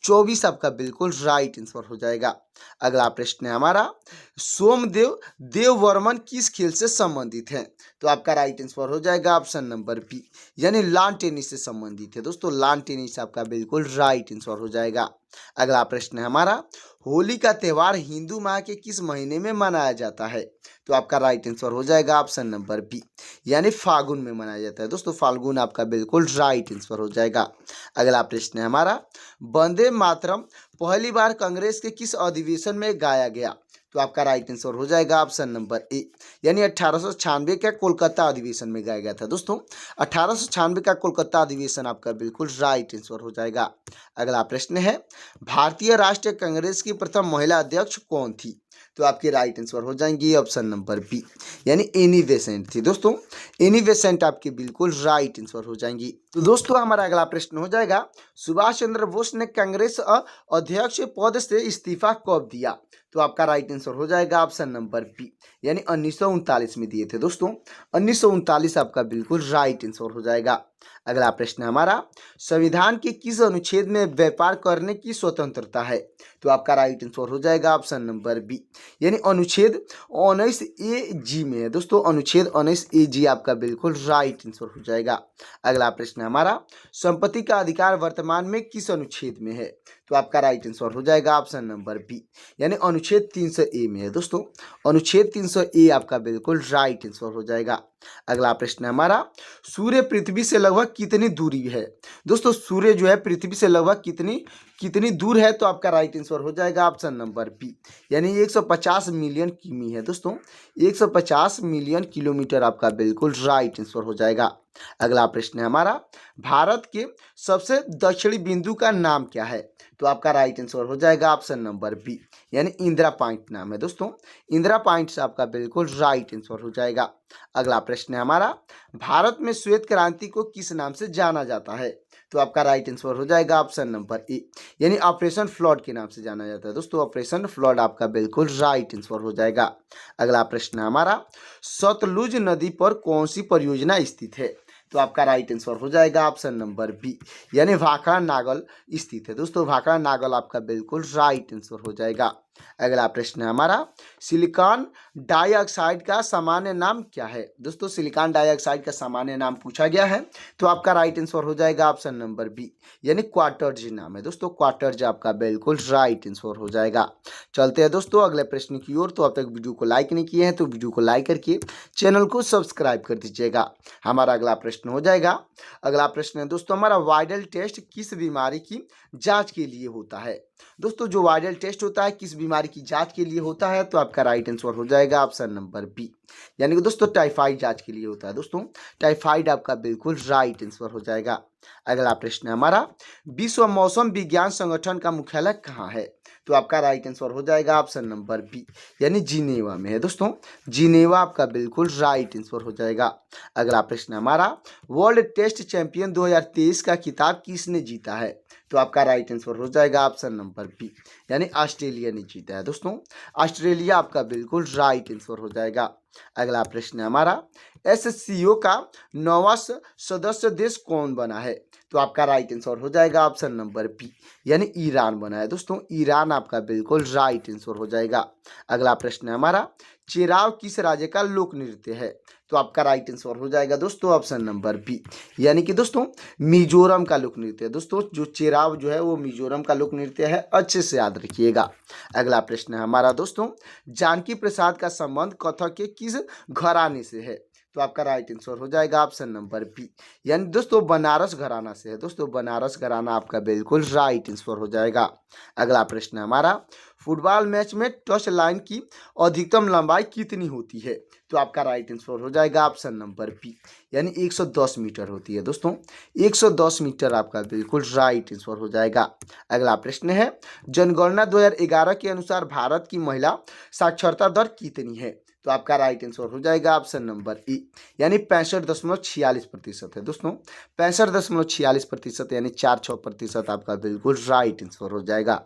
Speaker 1: 24 आपका बिल्कुल राइट आंसर हो जाएगा। अगला प्रश्न है हमारा, सोमदेव देववर्मन किस खेल से संबंधित हैं? तो आपका राइट आंसर हो जाएगा ऑप्शन नंबर बी, यानी लॉन टेनिस से संबंधित है। दोस्तों लॉन टेनिस आपका बिल्कुल राइट आंसर हो जाएगा। अगला प्रश्न है हमारा, होली का त्यौहार हिंदू माह के किस महीने में मनाया जाता है? तो आपका राइट आंसर हो जाएगा ऑप्शन नंबर बी, यानी फागुन में मनाया जाता है। दोस्तों फाल्गुन आपका बिल्कुल राइट आंसर हो जाएगा। अगला प्रश्न है हमारा, वंदे मातरम पहली बार कांग्रेस के किस अधिवेशन में गाया गया? तो आपका राइट आंसर हो जाएगा ऑप्शन नंबर ए, यानी 1896 का कोलकाता अधिवेशन में गाया गया था। दोस्तों 1896 का कोलकाता अधिवेशन आपका बिल्कुल राइट आंसर हो जाएगा। अगला प्रश्न है, भारतीय राष्ट्रीय कांग्रेस की प्रथम महिला अध्यक्ष कौन थी? तो आपके राइट आंसर हो जाएंगे ऑप्शन नंबर बी, यानी एनी बेसेंट थी। दोस्तों एनी बेसेंट आपके बिल्कुल राइट आंसर हो जाएंगी। तो दोस्तों हमारा अगला प्रश्न हो जाएगा, सुभाष चंद्र बोस ने कांग्रेस अध्यक्ष पद से इस्तीफा कब दिया? तो आपका राइट आंसर हो जाएगा ऑप्शन नंबर बी, यानी 1939 में दिए थे। दोस्तों 1939 आपका बिल्कुल राइट आंसर हो जाएगा। अगला प्रश्न हमारा, संविधान के किस अनुच्छेद में व्यापार करने की स्वतंत्रता है? तो आपका राइट आंसर हो जाएगा ऑप्शन नंबर बी, यानी अनुच्छेद 19A(G) में है। दोस्तों अनुच्छेद 19A(G) आपका बिल्कुल राइट आंसर हो जाएगा। अगला प्रश्न हमारा, संपत्ति का अधिकार वर्तमान में किस अनुच्छेद में है? तो आपका राइट आंसर हो जाएगा ऑप्शन नंबर बी, यानी अनुच्छेद 300A में है। दोस्तों अनुच्छेद 300A आपका बिल्कुल राइट आंसर हो जाएगा। अगला प्रश्न हमारा, सूर्य पृथ्वी से लगभग कितनी दूरी है? दोस्तों सूर्य जो है पृथ्वी से लगभग कितनी दूर है? तो आपका राइट आंसर हो जाएगा ऑप्शन नंबर बी, यानी 150 मिलियन किमी है। दोस्तों 150 मिलियन किलोमीटर आपका बिल्कुल राइट आंसर हो जाएगा। अगला प्रश्न है हमारा, भारत के सबसे दक्षिणी बिंदु का नाम क्या है? तो आपका राइट आंसर हो जाएगा ऑप्शन नंबर बी, यानी इंदिरा पॉइंट नाम है। दोस्तों इंदिरा पॉइंट से आपका बिल्कुल राइट आंसर हो जाएगा। अगला प्रश्न है हमारा, भारत में श्वेत क्रांति को किस नाम से जाना जाता है? तो आपका राइट आंसर हो जाएगा ऑप्शन नंबर ए, यानी ऑपरेशन फ्लड के नाम से जाना जाता है। दोस्तों ऑपरेशन फ्लड आपका बिल्कुल राइट आंसर हो जाएगा। अगला प्रश्न है हमारा, सतलुज नदी पर कौन सी परियोजना स्थित है? तो आपका राइट आंसर हो जाएगा ऑप्शन नंबर बी, यानी भाखड़ा नागल स्थित है। दोस्तों भाखड़ा नागल आपका बिल्कुल राइट आंसर हो जाएगा। अगला प्रश्न है हमारा, सिलिकॉन डाइऑक्साइड का सामान्य नाम क्या है? दोस्तों सिलिकॉन डाइऑक्साइड का सामान्य नाम पूछा गया है, तो आपका राइट आंसर हो जाएगा ऑप्शन नंबर बी, यानी क्वार्टर्ज नाम है। दोस्तों क्वार्टर्ज आपका बिल्कुल राइट आंसर हो जाएगा। चलते हैं दोस्तों अगले प्रश्न की ओर। तो अब तक वीडियो को लाइक नहीं किए हैं तो वीडियो को लाइक करके चैनल को सब्सक्राइब कर दीजिएगा। हमारा अगला प्रश्न प्रश्न हो जाएगा। अगला प्रश्न है दोस्तों हमारा, वायरल टेस्ट किस बीमारी की जांच के लिए होता है? दोस्तों जो वायरल टेस्ट होता है किस बीमारी की जांच के लिए होता है? तो आपका राइट आंसर हो जाएगा ऑप्शन नंबर बी, यानी कि दोस्तों टाइफाइड जांच के लिए होता है। दोस्तों टाइफाइड आपका बिल्कुल राइट आंसर हो जाएगा। अगला प्रश्न है हमारा, विश्व मौसम विज्ञान संगठन का मुख्यालय कहाँ है? तो आपका राइट आंसर हो जाएगा ऑप्शन नंबर बी, यानी जिनेवा में है। दोस्तों जिनेवा आपका बिल्कुल राइट आंसर हो जाएगा। अगला प्रश्न है हमारा, वर्ल्ड टेस्ट चैंपियन 2023 का खिताब किसने जीता है? तो आपका राइट आंसर हो जाएगा ऑप्शन नंबर बी, यानी ऑस्ट्रेलिया ने जीता है। दोस्तों ऑस्ट्रेलिया आपका बिल्कुल राइट आंसर हो जाएगा। अगला प्रश्न है हमारा, एससीओ का 9वां सदस्य देश कौन बना है? तो आपका राइट आंसर हो जाएगा ऑप्शन नंबर बी, यानी ईरान बना है। दोस्तों ईरान आपका बिल्कुल राइट आंसर हो जाएगा। अगला प्रश्न है हमारा, चिराव किस राज्य का लोक नृत्य है? तो आपका राइट आंसर हो जाएगा दोस्तों ऑप्शन नंबर बी, यानी कि दोस्तों मिजोरम का लोक नृत्य है। दोस्तों जो चिराव जो है वो मिजोरम का लोक नृत्य है, अच्छे से याद रखिएगा। अगला प्रश्न है हमारा दोस्तों, जानकी प्रसाद का संबंध कथक के किस घराने से है? तो आपका राइट आंसर हो जाएगा ऑप्शन नंबर बी, यानी दोस्तों बनारस घराना से है। दोस्तों बनारस घराना आपका बिल्कुल राइट आंसर हो जाएगा। अगला प्रश्न है हमारा, फुटबॉल मैच में टच लाइन की अधिकतम लंबाई कितनी होती है? तो आपका राइट आंसर हो जाएगा ऑप्शन नंबर बी, यानी 110 मीटर होती है। दोस्तों 110 मीटर आपका बिल्कुल राइट आंसर हो जाएगा। अगला प्रश्न है, जनगणना 2011 के अनुसार भारत की महिला साक्षरता दर कितनी है? तो आपका राइट आंसर हो जाएगा ऑप्शन नंबर ई, यानी 65.46% है। दोस्तों 65.46% यानी 4-6% आपका बिल्कुल राइट आंसर हो जाएगा।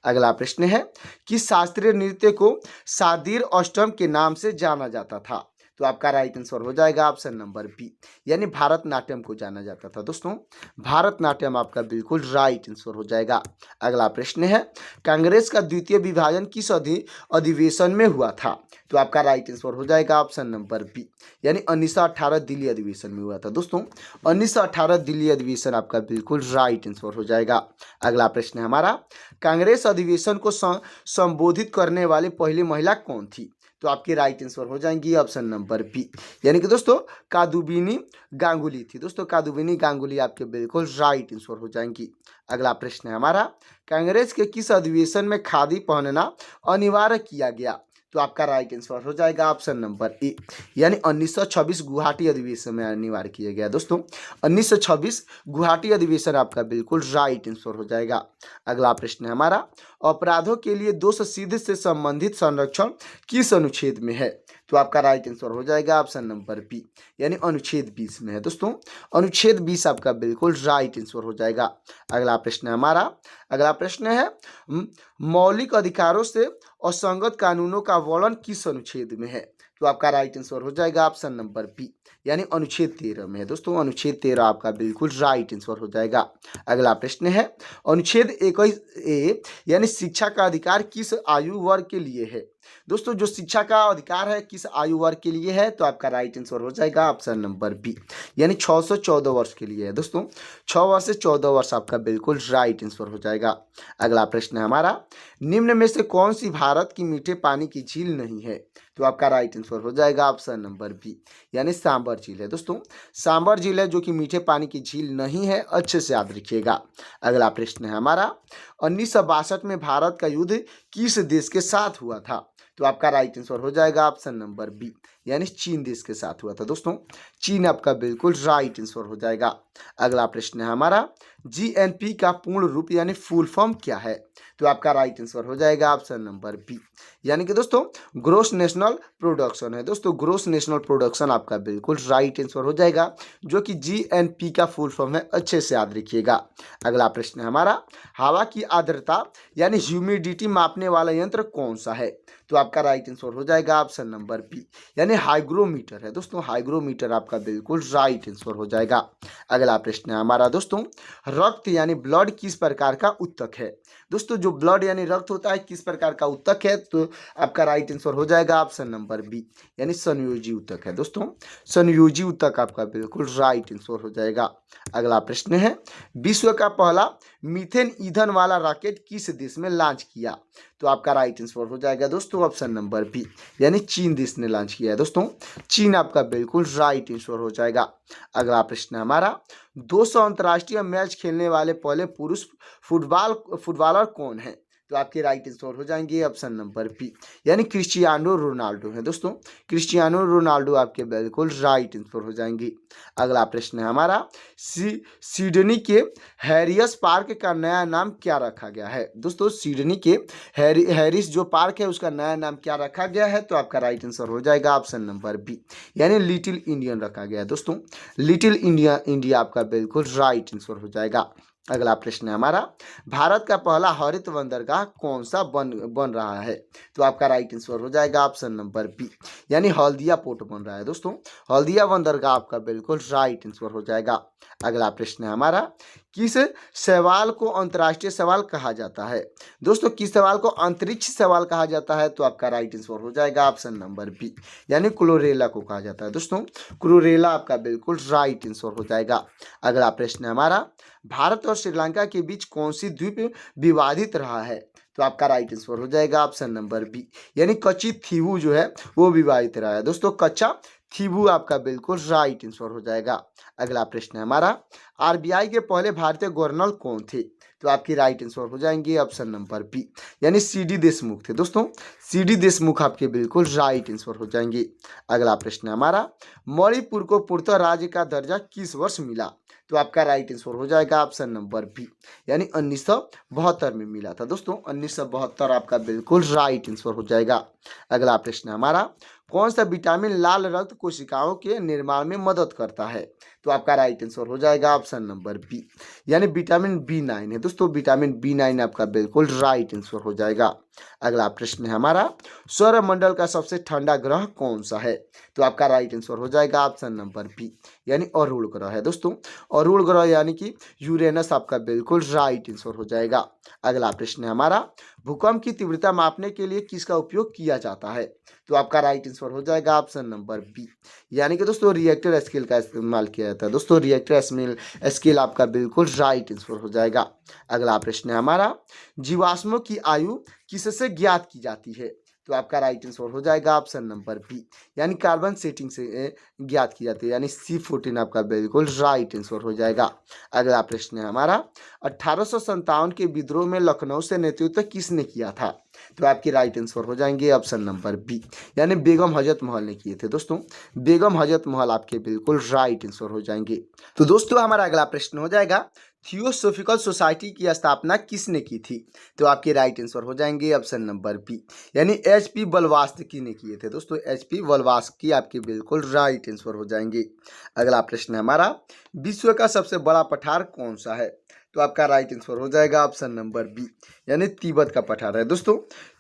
Speaker 1: अगला प्रश्न है, किस शास्त्रीय नृत्य को सादीर अष्टम के नाम से जाना जाता था? तो आपका राइट आंसर हो जाएगा ऑप्शन नंबर बी, यानी भारतनाट्यम को जाना जाता था। दोस्तों भारतनाट्यम आपका बिल्कुल राइट आंसर हो जाएगा। अगला प्रश्न है, कांग्रेस का द्वितीय विभाजन किस अधिवेशन में हुआ था? तो आपका राइट आंसर हो जाएगा ऑप्शन नंबर बी, यानी 1918 दिल्ली अधिवेशन में हुआ था। दोस्तों 1918 दिल्ली अधिवेशन आपका बिल्कुल राइट आंसर हो जाएगा। अगला प्रश्न है हमारा, कांग्रेस अधिवेशन को संबोधित करने वाली पहली महिला कौन थी? तो आपकी राइट आंसर हो जाएंगी ऑप्शन नंबर बी, यानी कि दोस्तों कादुबिनी गांगुली थी। दोस्तों कादुबिनी गांगुली आपके बिल्कुल राइट आंसर हो जाएंगी। अगला प्रश्न है हमारा, कांग्रेस के किस अधिवेशन में खादी पहनना अनिवार्य किया गया? तो आपका राइट आंसर हो जाएगा ऑप्शन नंबर ए, यानी 1926 गुवाहाटी अधिवेशन में अनिवार्य किया गया। दोस्तों 1926 गुवाहाटी अधिवेशन आपका बिल्कुल राइट आंसर हो जाएगा। अगला प्रश्न है हमारा, अपराधों के लिए दोष सिद्ध से संबंधित संरक्षण किस अनुच्छेद में है? तो आपका राइट आंसर हो जाएगा ऑप्शन नंबर बी, यानी अनुच्छेद 20 में है। दोस्तों अनुच्छेद 20 आपका बिल्कुल राइट आंसर हो जाएगा। अगला प्रश्न है हमारा, अगला प्रश्न है, मौलिक अधिकारों से असंगत कानूनों का वर्णन किस अनुच्छेद में है? तो आपका राइट आंसर हो जाएगा ऑप्शन नंबर बी, यानी अनुच्छेद 13 में है। दोस्तों अनुच्छेद 13 आपका बिल्कुल राइट आंसर हो जाएगा। अगला प्रश्न है, अनुच्छेद 21A यानी शिक्षा का अधिकार किस आयु वर्ग के लिए है? दोस्तों जो शिक्षा का अधिकार है किस आयु वर्ग के लिए है? तो आपका राइट आंसर हो जाएगा ऑप्शन नंबर बी, यानी 6 से 14 वर्ष के लिए है। दोस्तों 6 वर्ष से 14 वर्ष आपका बिल्कुल राइट आंसर हो जाएगा। अगला प्रश्न है हमारा, निम्न में से कौन सी भारत की मीठे पानी की झील नहीं है? तो आपका राइट आंसर हो जाएगा ऑप्शन नंबर बी, यानी सांबर झील है। दोस्तों सांबर झील है जो कि मीठे पानी की झील नहीं है, अच्छे से याद रखिएगा। अगला प्रश्न है हमारा, 1962 में भारत का युद्ध किस देश के साथ हुआ था? तो आपका राइट आंसर हो जाएगा ऑप्शन नंबर बी, यानी चीन देश के साथ हुआ था। दोस्तों चीन आपका बिल्कुल राइट आंसर हो जाएगा। अगला प्रश्न है हमारा, जीएनपी का पूर्ण रूप यानी फुल फॉर्म क्या है? तो आपका राइट आंसर हो जाएगा ऑप्शन नंबर बी, यानी कि दोस्तों ग्रोस नेशनल प्रोडक्शन है। दोस्तों ग्रोस नेशनल प्रोडक्शन आपका बिल्कुल राइट आंसर हो जाएगा, जो कि जीएनपी का फुल फॉर्म है, अच्छे से याद रखिएगा। अगला प्रश्न है हमारा, हवा की आर्द्रता यानी ह्यूमिडिटी मापने वाला यंत्र कौन सा है? तो आपका राइट आंसर हो जाएगा ऑप्शन नंबर बी, यानी हाइग्रोमीटर है। दोस्तों हाइग्रोमीटर आपका बिल्कुल राइट आंसर हो जाएगा। अगला प्रश्न है हमारा दोस्तों, रक्त यानी ब्लड किस प्रकार का उत्तक है? दोस्तों जो ब्लड यानी रक्त होता है किस प्रकार का उत्तक है? तो आपका राइट आंसर हो जाएगा ऑप्शन नंबर बी, यानी संयोजी ऊतक है दोस्तों। संयोजी ऊतक आपका बिल्कुल राइट आंसर हो जाएगा। अगला प्रश्न है, विश्व का पहला मीथेन ईंधन वाला रॉकेट किस देश में लॉन्च किया? तो आपका राइट आंसर हो जाएगा दोस्तों ऑप्शन नंबर बी, यानी चीन देश ने लॉन्च किया है दोस्तों। चीन आपका बिल्कुल राइट आंसर हो जाएगा। अगला प्रश्न है हमारा, 200 अंतर्राष्ट्रीय मैच खेलने वाले पहले पुरुष फुटबॉलर कौन है? तो आपके राइट आंसर हो जाएंगे ऑप्शन नंबर बी, यानी क्रिस्टियानो रोनाल्डो है दोस्तों। क्रिस्टियानो रोनाल्डो आपके बिल्कुल राइट आंसर हो जाएंगे। अगला प्रश्न है हमारा, सिडनी के हैरियस पार्क का नया नाम क्या रखा गया है? दोस्तों सिडनी के हैरिस जो पार्क है उसका नया नाम क्या रखा गया है? तो आपका राइट आंसर हो जाएगा ऑप्शन नंबर बी, यानी लिटिल इंडियन रखा गया है दोस्तों। लिटिल इंडिया आपका बिल्कुल राइट आंसर हो जाएगा। अगला प्रश्न है हमारा, भारत का पहला हरित बंदरगाह कौन सा बन रहा है? तो आपका राइट आंसर हो जाएगा ऑप्शन नंबर बी, यानी हल्दिया पोर्ट बन रहा है दोस्तों। हल्दिया बंदरगाह आपका बिल्कुल राइट आंसर हो जाएगा। अगला प्रश्न है हमारा, किस सवाल को अंतर्राष्ट्रीय सवाल कहा जाता है? दोस्तों किस सवाल को अंतरिक्ष सवाल कहा जाता है? तो आपका राइट आंसर हो जाएगा ऑप्शन नंबर बी, यानी क्लोरेला को कहा जाता है दोस्तों। क्लोरेला आपका बिल्कुल राइट आंसर हो जाएगा। अगला प्रश्न है हमारा, भारत और श्रीलंका के बीच कौन सी द्वीप विवादित रहा है? तो आपका राइट आंसर हो जाएगा ऑप्शन नंबर बी, यानी कच्ची थीवू जो है वो विवादित रहा है दोस्तों। कच्चा थीवू आपका बिल्कुल राइट आंसर हो जाएगा। अगला प्रश्न है हमारा, आरबीआई के पहले भारतीय गवर्नर कौन थे? तो आपकी राइट आंसर हो जाएंगे ऑप्शन नंबर बी, यानी सीडी देशमुख थे दोस्तों। सीडी देशमुख आपके बिल्कुल राइट आंसर हो जाएंगे। अगला प्रश्न है हमारा, मणिपुर को पूर्णतः राज्य का दर्जा किस वर्ष मिला? तो आपका राइट आंसर हो जाएगा ऑप्शन नंबर बी, यानी 1972 में मिला था दोस्तों। 1972 आपका बिल्कुल राइट आंसर हो जाएगा। अगला प्रश्न है हमारा, कौन सा विटामिन लाल रक्त कोशिकाओं के निर्माण में मदद करता है? तो आपका राइट आंसर हो जाएगा ऑप्शन नंबर बी, यानी विटामिन B9 है दोस्तों। विटामिन B9 आपका बिल्कुल राइट आंसर हो जाएगा। अगला प्रश्न है हमारा, सौरमंडल का सबसे ठंडा ग्रह कौन सा है? तो आपका राइट आंसर हो जाएगा ऑप्शन नंबर बी, यानी अरुण ग्रह है दोस्तों। अरुण ग्रह यानी कि यूरेनस आपका बिल्कुल राइट आंसर हो जाएगा। अगला प्रश्न है हमारा, भूकंप की तीव्रता मापने के लिए किसका उपयोग किया जाता है? तो आपका राइट आंसर हो जाएगा ऑप्शन नंबर बी, यानी कि दोस्तों रिएक्टर स्केल का इस्तेमाल किया जाता है दोस्तों। रिएक्टर स्केल आपका बिल्कुल राइट आंसर हो जाएगा। अगला प्रश्न है हमारा, जीवाश्मों की आयु किससे ज्ञात की जाती है? तो आपका राइट आंसर हो जाएगा ऑप्शन नंबर बी, यानी कार्बन सेटिंग से ज्ञात की जाती है, यानी C14 आपका बिल्कुल राइट आंसर हो जाएगा। अगला प्रश्न है हमारा, 1857 के विद्रोह में लखनऊ से नेतृत्व किसने किया था? तो आपकी राइट आंसर हो जाएंगे ऑप्शन नंबर बी, यानी बेगम हजरत महल ने किए थे दोस्तों। बेगम हजरत महल आपके बिल्कुल राइट आंसर हो जाएंगे। तो दोस्तों हमारा अगला प्रश्न हो जाएगा, थियोसॉफिकल सोसाइटी की स्थापना किसने की थी? तो आपके राइट आंसर हो जाएंगे ऑप्शन नंबर बी, यानी HP बलवास्की ने किए थे दोस्तों। HP बलवास्की आपके बिल्कुल राइट आंसर हो जाएंगे। अगला प्रश्न है हमारा, विश्व का सबसे बड़ा पठार कौन सा है? तो आपका राइट आंसर हो जाएगा ऑप्शन नंबर बी, यानी तिब्बत का पठार है दोस्तों।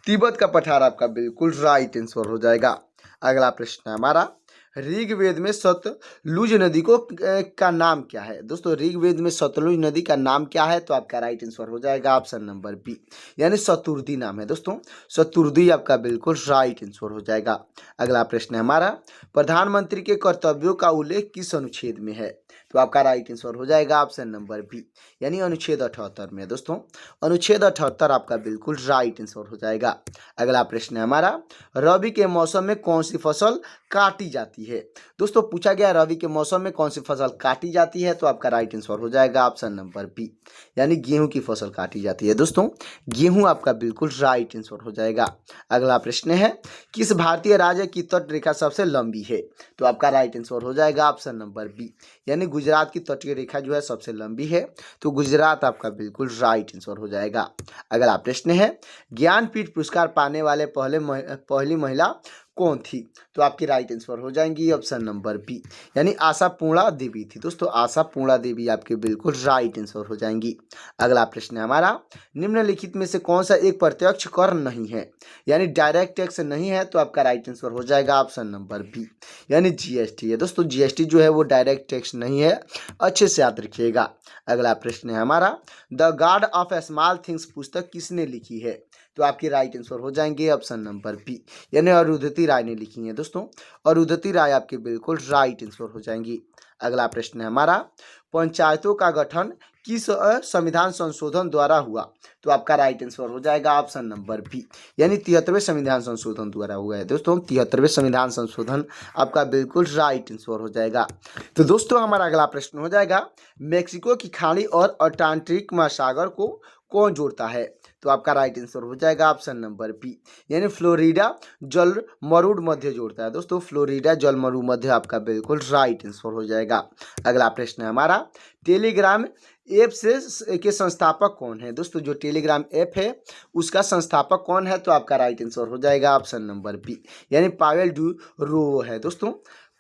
Speaker 1: तिब्बत का पठार आपका बिल्कुल राइट आंसर हो जाएगा। अगला प्रश्न है हमारा, ऋग्वेद में सतलुज नदी का नाम क्या है? दोस्तों ऋग्वेद में सतलुज नदी का नाम क्या है? तो आपका राइट आंसर हो जाएगा ऑप्शन नंबर बी, यानी शतुर्दी नाम है दोस्तों। शतुर्दी आपका बिल्कुल राइट आंसर हो जाएगा। अगला प्रश्न है हमारा, प्रधानमंत्री के कर्तव्यों का उल्लेख किस अनुच्छेद में है? तो आपका राइट आंसर हो जाएगा ऑप्शन नंबर बी, यानी अनुच्छेद 78 में दोस्तों। अनुच्छेद 78 आपका बिल्कुल राइट आंसर हो जाएगा। अगला प्रश्न है हमारा, रबी के मौसम में कौन सी फसल काटी जाती है? दोस्तों पूछा गया रबी के मौसम में कौन सी फसल काटी जाती है? तो आपका राइट आंसर हो जाएगा ऑप्शन नंबर बी, यानी गेहूं की फसल काटी जाती है दोस्तों। गेहूं आपका बिल्कुल राइट आंसर हो जाएगा। अगला प्रश्न है, किस भारतीय राज्य की तट रेखा सबसे लंबी है? तो आपका राइट आंसर हो जाएगा ऑप्शन नंबर बी, यानी गुजरात की तटीय रेखा जो है सबसे लंबी है, तो गुजरात आपका बिल्कुल राइट आंसर हो जाएगा। अगला प्रश्न है, ज्ञानपीठ पुरस्कार पाने वाले पहली महिला कौन थी? तो आपकी राइट आंसर हो जाएंगी ऑप्शन नंबर बी, यानी आशापूर्णा देवी थी दोस्तों। आशापूर्णा देवी आपके बिल्कुल राइट आंसर हो जाएंगी। अगला प्रश्न है हमारा, निम्नलिखित में से कौन सा एक प्रत्यक्ष कर नहीं है, यानी डायरेक्ट टैक्स नहीं है? तो आपका राइट आंसर हो जाएगा ऑप्शन नंबर बी, यानी GST है दोस्तों। GST जो है वो डायरेक्ट टैक्स नहीं है, अच्छे से याद रखिएगा। अगला प्रश्न है हमारा, the guard of small things पुस्तक किसने लिखी है? तो आपके राइट आंसर हो जाएंगे ऑप्शन नंबर बी, यानी अरुंधति राय ने लिखी है दोस्तों। अरुंधति राय आपके बिल्कुल राइट आंसर हो जाएंगी। अगला प्रश्न है हमारा, पंचायतों का गठन किस संविधान संशोधन द्वारा हुआ? तो आपका राइट आंसर हो जाएगा ऑप्शन नंबर बी, यानी 73वें संविधान संशोधन द्वारा हुआ है दोस्तों। 73वें संविधान संशोधन आपका बिल्कुल राइट आंसर हो जाएगा। तो दोस्तों हमारा अगला प्रश्न हो जाएगा, मेक्सिको की खाड़ी और अटलांटिक महासागर को कौन जोड़ता है? तो आपका राइट आंसर हो जाएगा ऑप्शन नंबर बी, यानी फ्लोरिडा जल मरुड़ मध्य जोड़ता है दोस्तों। फ्लोरिडा जल मरुड़ मध्य आपका बिल्कुल राइट आंसर हो जाएगा। अगला प्रश्न है हमारा, टेलीग्राम ऐप से के संस्थापक कौन है? दोस्तों जो टेलीग्राम ऐप है उसका संस्थापक कौन है? तो आपका राइट आंसर हो जाएगा ऑप्शन नंबर बी, यानी पावेल डुरोवो है दोस्तों।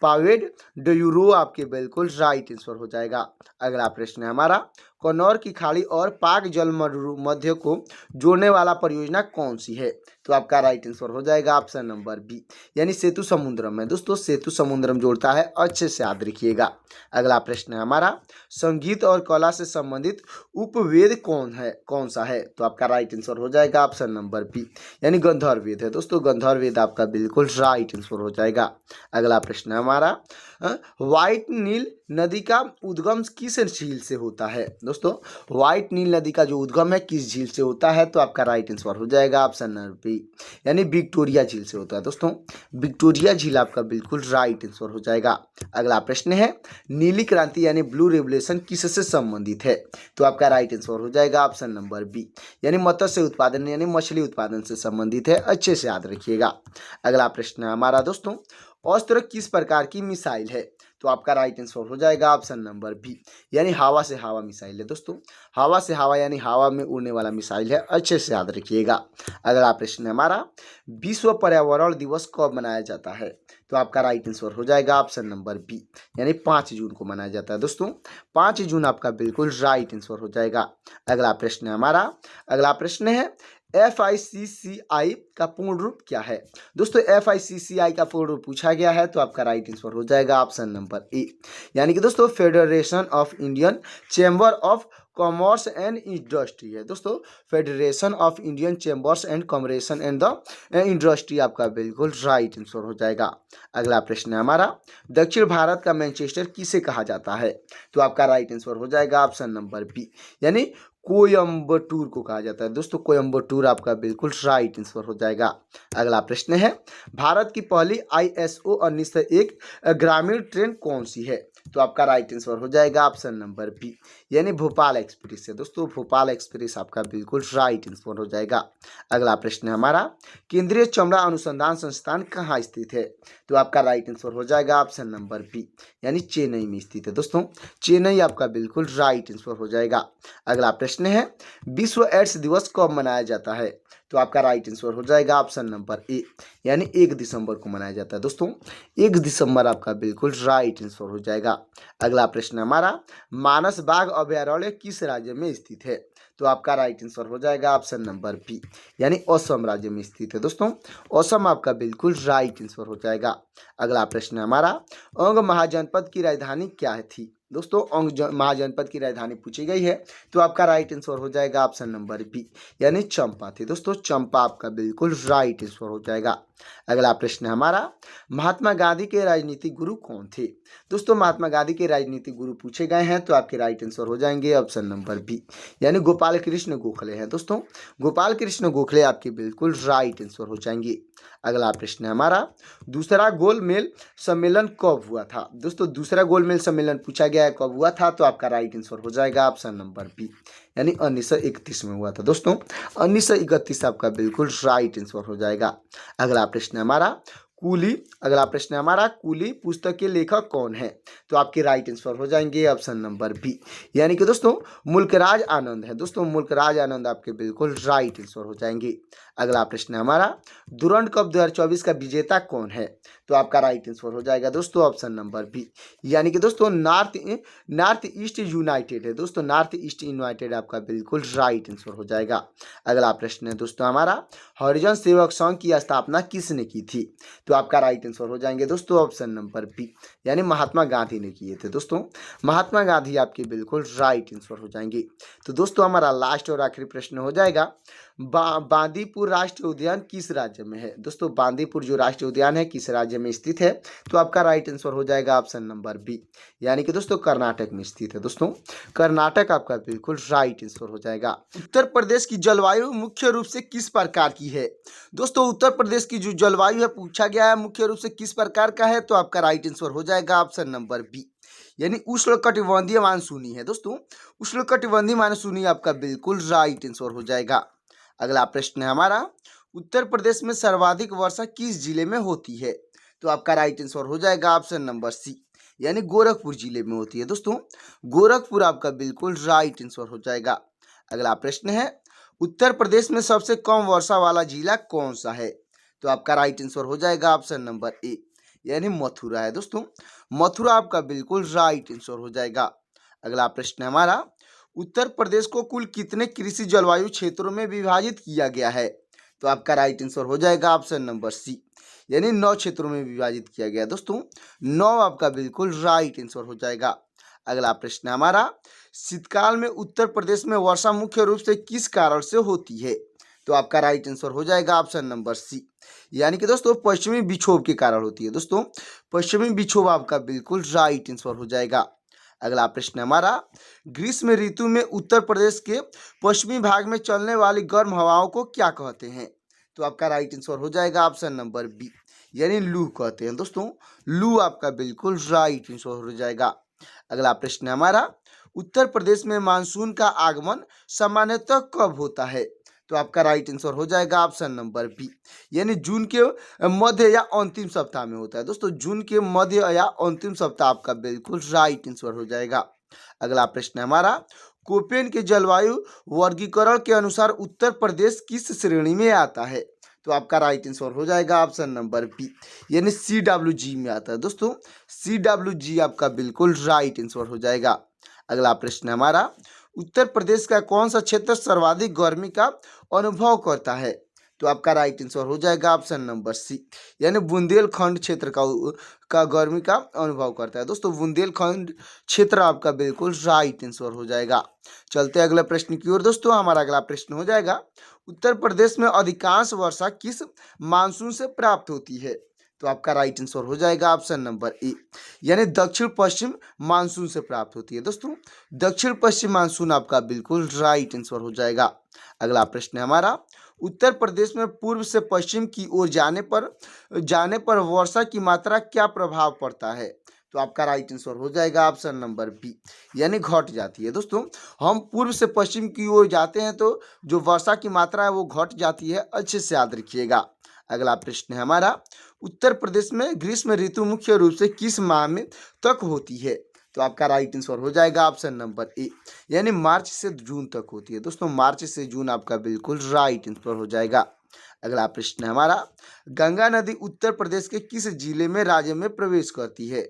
Speaker 1: पावेल डुरोवो आपके बिल्कुल राइट आंसर हो जाएगा। अगला प्रश्न है हमारा, कन्नौर की खाड़ी और पाक जल मध्य को जोड़ने वाला परियोजना कौन सी है? तो आपका राइट आंसर हो जाएगा ऑप्शन नंबर बी, यानी सेतु समुद्रम है दोस्तों। सेतु समुद्रम जोड़ता है, अच्छे से याद रखिएगा। अगला प्रश्न है हमारा, संगीत और कला से संबंधित उपवेद कौन सा है? तो आपका राइट आंसर हो जाएगा ऑप्शन नंबर बी, यानी गंधर्व वेद है दोस्तों। गंधर्व वेद आपका बिल्कुल राइट आंसर हो जाएगा। अगला प्रश्न है हमारा, व्हाइट नील नदी का उद्गम किस झील से होता है? दोस्तों व्हाइट नील नदी का जो उद्गम है किस झील से होता है? तो आपका राइट आंसर हो जाएगा ऑप्शन नंबर बी, यानी विक्टोरिया झील से होता है दोस्तों। विक्टोरिया झील आपका बिल्कुल राइट आंसर हो जाएगा। अगला प्रश्न है, नीली क्रांति यानी ब्लू रेवोल्यूशन किससे संबंधित है? तो आपका राइट आंसर हो जाएगा ऑप्शन नंबर बी, यानी मत्स्य उत्पादन यानी मछली उत्पादन से संबंधित है, अच्छे से याद रखिएगा। अगला प्रश्न है हमारा दोस्तों, अस्त्र किस प्रकार की मिसाइल है? तो आपका राइट आंसर हो जाएगा ऑप्शन नंबर बी, यानी हवा से हवा मिसाइल है दोस्तों। हवा से हवा यानी हवा में उड़ने वाला मिसाइल है, अच्छे से याद रखिएगा। अगला प्रश्न है हमारा, विश्व पर्यावरण दिवस कब मनाया जाता है? तो आपका राइट आंसर हो जाएगा ऑप्शन नंबर बी, यानी 5 जून को मनाया जाता है दोस्तों। 5 जून आपका बिल्कुल राइट आंसर हो जाएगा। अगला प्रश्न है हमारा, अगला प्रश्न है, FICCI का पूर्ण रूप क्या है? दोस्तों FICCI का पूर्ण रूप पूछा गया है, तो आपका राइट आंसर हो जाएगा ऑप्शन नंबर ए, यानी कि दोस्तों federation of Indian chamber of commerce and industry है दोस्तों। Federation of Indian chambers and commerce and the industry आपका बिल्कुल राइट आंसर हो जाएगा। अगला प्रश्न है हमारा, दक्षिण भारत का मैनचेस्टर किसे कहा जाता है? तो आपका राइट आंसर हो जाएगा ऑप्शन नंबर बी, यानी कोयम्बटूर को कहा जाता है दोस्तों। कोयम्बटूर आपका बिल्कुल राइट आंसर हो जाएगा। अगला प्रश्न है, भारत की पहली ISO 1901 ग्रामीण ट्रेन कौन सी है? तो आपका राइट आंसर हो जाएगा ऑप्शन नंबर बी, यानी भोपाल एक्सप्रेस है दोस्तों। भोपाल एक्सप्रेस आपका बिल्कुल राइट आंसर हो जाएगा। अगला प्रश्न है हमारा, केंद्रीय चमड़ा अनुसंधान संस्थान कहाँ स्थित है? तो आपका राइट आंसर हो जाएगा ऑप्शन नंबर बी, यानी चेन्नई में स्थित है दोस्तों। चेन्नई आपका बिल्कुल राइट आंसर हो जाएगा। अगला प्रश्न है, विश्व एड्स दिवस कब मनाया जाता है? तो आपका राइट आंसर हो जाएगा ऑप्शन नंबर ए, यानी 1 दिसंबर को मनाया जाता है दोस्तों। 1 दिसंबर आपका बिल्कुल राइट आंसर हो जाएगा। अगला प्रश्न हमारा, मानस बाघ अभयारण्य किस राज्य में स्थित है? तो आपका राइट आंसर हो जाएगा ऑप्शन नंबर बी, यानी असम राज्य में स्थित है दोस्तों। असम आपका बिल्कुल राइट आंसर हो जाएगा। अगला प्रश्न हमारा, अंग महाजनपद की राजधानी क्या थी? दोस्तों अंग महाजनपद की राजधानी पूछी गई है, तो आपका राइट आंसर हो जाएगा ऑप्शन नंबर बी, यानी चंपा थी दोस्तों। चंपा आपका बिल्कुल राइट आंसर हो जाएगा। अगला प्रश्न है हमारा, महात्मा गांधी के राजनीतिक गुरु कौन थे? दोस्तों महात्मा गांधी के राजनीतिक गुरु पूछे गए हैं, तो आपके राइट आंसर हो जाएंगे ऑप्शन नंबर बी, यानी गोपाल कृष्ण गोखले हैं दोस्तों। गोपाल कृष्ण गोखले आपके बिल्कुल राइट आंसर हो जाएंगे। अगला प्रश्न है हमारा, दूसरा गोलमेज सम्मेलन कब हुआ था? दोस्तों दूसरा गोलमेज सम्मेलन पूछा गया है कब हुआ था, तो आपका राइट आंसर हो जाएगा ऑप्शन नंबर बी, यानी 1931 में हुआ था दोस्तों। 1931 आपका बिल्कुल राइट आंसर हो जाएगा। अगला प्रश्न है हमारा, कूली पुस्तक के लेखक कौन है? तो आपके राइट आंसर हो जाएंगे ऑप्शन नंबर बी, यानी कि दोस्तों मुल्कराज आनंद है दोस्तों। मुल्कराज आनंद आपके बिल्कुल राइट आंसर हो जाएंगे। अगला प्रश्न है हमारा, डुरंड कप 2024 का विजेता कौन है? तो आपका राइट आंसर हो जाएगा दोस्तों ऑप्शन नंबर बी, यानी कि दोस्तों नॉर्थ ईस्ट यूनाइटेड है दोस्तों। नॉर्थ ईस्ट यूनाइटेड आपका बिल्कुल राइट आंसर हो जाएगा। अगला प्रश्न है दोस्तों हमारा, हरिजन सेवक संघ की स्थापना किसने की थी? तो आपका राइट आंसर हो जाएंगे दोस्तों ऑप्शन नंबर बी, यानी महात्मा गांधी ने किए थे दोस्तों। महात्मा गांधी आपके बिल्कुल राइट आंसर हो जाएंगे। तो दोस्तों हमारा लास्ट और आखिरी प्रश्न हो जाएगा, बांदीपुर राष्ट्रीय उद्यान किस राज्य में है? दोस्तों बांदीपुर जो राष्ट्रीय उद्यान है किस राज्य में स्थित है? तो आपका राइट आंसर हो जाएगा ऑप्शन नंबर बी, यानी कि दोस्तों कर्नाटक में स्थित है। दोस्तों कर्नाटक आपका बिल्कुल राइट आंसर हो जाएगा। उत्तर प्रदेश की जलवायु मुख्य रूप से किस प्रकार की है? दोस्तों उत्तर प्रदेश की जो जलवायु है पूछा गया है मुख्य रूप से किस प्रकार का है, तो आपका राइट आंसर हो जाएगा ऑप्शन नंबर बी, यानी उष्णकटिबंधीय मानसूनी है। दोस्तों उष्णकटिबंधीय मानसूनी आपका बिल्कुल राइट आंसर हो जाएगा। अगला प्रश्न है हमारा, उत्तर प्रदेश में सर्वाधिक वर्षा किस जिले में होती है? तो आपका राइट आंसर हो जाएगा ऑप्शन नंबर सी, यानी गोरखपुर जिले में होती है। दोस्तों गोरखपुर आपका बिल्कुल राइट आंसर हो जाएगा। अगला प्रश्न है, उत्तर प्रदेश में सबसे कम वर्षा वाला जिला कौन सा है? तो आपका राइट आंसर हो जाएगा ऑप्शन नंबर ए, यानी मथुरा है। दोस्तों मथुरा आपका बिल्कुल राइट आंसर हो जाएगा। अगला प्रश्न है हमारा, उत्तर प्रदेश को कुल कितने कृषि जलवायु क्षेत्रों में विभाजित किया गया है? तो आपका राइट आंसर हो जाएगा ऑप्शन नंबर सी, यानी 9 क्षेत्रों में विभाजित किया गया। दोस्तों 9 आपका बिल्कुल राइट आंसर हो जाएगा। अगला प्रश्न है हमारा, शीतकाल में उत्तर प्रदेश में वर्षा मुख्य रूप से किस कारण से होती है? तो आपका राइट आंसर हो जाएगा ऑप्शन नंबर सी, यानी कि दोस्तों पश्चिमी विक्षोभ के कारण होती है। दोस्तों पश्चिमी विक्षोभ आपका बिल्कुल राइट आंसर हो जाएगा। अगला प्रश्न हमारा, ग्रीष्म ऋतु में उत्तर प्रदेश के पश्चिमी भाग में चलने वाली गर्म हवाओं को क्या कहते हैं? तो आपका राइट आंसर हो जाएगा ऑप्शन नंबर बी, यानी लू कहते हैं। दोस्तों लू आपका बिल्कुल राइट आंसर हो जाएगा। अगला प्रश्न हमारा, उत्तर प्रदेश में मानसून का आगमन सामान्यतः कब होता है? तो आपका राइट आंसर हो जाएगा ऑप्शन नंबर बी, यानी जून के मध्य या अंतिम सप्ताह में होता है। दोस्तों जून के मध्य या अंतिम सप्ताह आपका बिल्कुल राइट आंसर हो जाएगा। अगला प्रश्न हमारा, कोपेन के जलवायु वर्गीकरण के अनुसार उत्तर प्रदेश किस श्रेणी में आता है? तो आपका राइट आंसर हो जाएगा ऑप्शन नंबर बी, यानी CWG में आता है। दोस्तों CWG आपका बिल्कुल राइट आंसर हो जाएगा। अगला प्रश्न हमारा, उत्तर प्रदेश का कौन सा क्षेत्र सर्वाधिक गर्मी का अनुभव करता है? तो आपका राइट आंसर हो जाएगा ऑप्शन नंबर सी, यानी बुंदेलखंड क्षेत्र का गर्मी का अनुभव करता है। दोस्तों बुंदेलखंड क्षेत्र आपका बिल्कुल राइट आंसर हो जाएगा। चलते अगले प्रश्न की ओर। दोस्तों हमारा अगला प्रश्न हो जाएगा, उत्तर प्रदेश में अधिकांश वर्षा किस मानसून से प्राप्त होती है? तो आपका राइट आंसर हो जाएगा ऑप्शन नंबर ए, यानी दक्षिण पश्चिम मानसून से प्राप्त होती है। दोस्तों दक्षिण पश्चिम मानसून आपका बिल्कुल राइट आंसर हो जाएगा। अगला प्रश्न है हमारा, उत्तर प्रदेश में पूर्व से पश्चिम की ओर जाने पर वर्षा की मात्रा क्या प्रभाव पड़ता है? तो आपका राइट आंसर हो जाएगा ऑप्शन नंबर बी, यानी घट जाती है। दोस्तों हम पूर्व से पश्चिम की ओर जाते हैं तो जो वर्षा की मात्रा है वो घट जाती है, अच्छे से याद रखिएगा। अगला प्रश्न है हमारा, उत्तर प्रदेश में ग्रीष्म ऋतु मुख्य रूप से किस माह में तक होती है? तो आपका राइट आंसर हो जाएगा ऑप्शन नंबर ए, यानी मार्च से जून तक होती है। दोस्तों मार्च से जून आपका बिल्कुल राइट आंसर हो जाएगा। अगला प्रश्न है हमारा, गंगा नदी उत्तर प्रदेश के किस जिले में राज्य में प्रवेश करती है?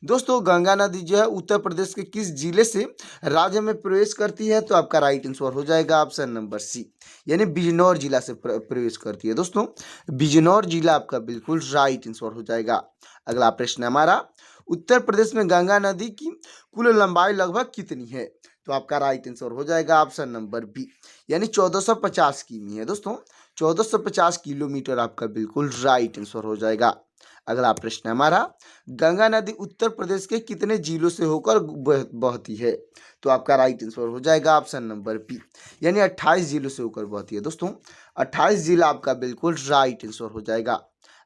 Speaker 1: दोस्तों गंगा नदी जो है उत्तर प्रदेश के किस जिले से राज्य में प्रवेश करती है? तो आपका राइट आंसर हो जाएगा ऑप्शन नंबर सी, यानी बिजनौर जिला से प्रवेश करती है। दोस्तों बिजनौर जिला आपका बिल्कुल राइट आंसर हो जाएगा। अगला प्रश्न है हमारा, उत्तर प्रदेश में गंगा नदी की कुल लंबाई लगभग कितनी है? तो आपका राइट आंसर हो जाएगा ऑप्शन नंबर बी, यानी 1450 किमी है। दोस्तों 1450 किलोमीटर आपका बिल्कुल राइट आंसर हो जाएगा। अगला प्रश्न है हमारा, गंगा नदी उत्तर प्रदेश के कितने जिलों से होकर बहती है? तो आपका राइट आंसर हो जाएगा ऑप्शन नंबर बी, यानी 28 जिलों से होकर बहती है। दोस्तों 28 जिला आपका बिल्कुल राइट आंसर हो जाएगा।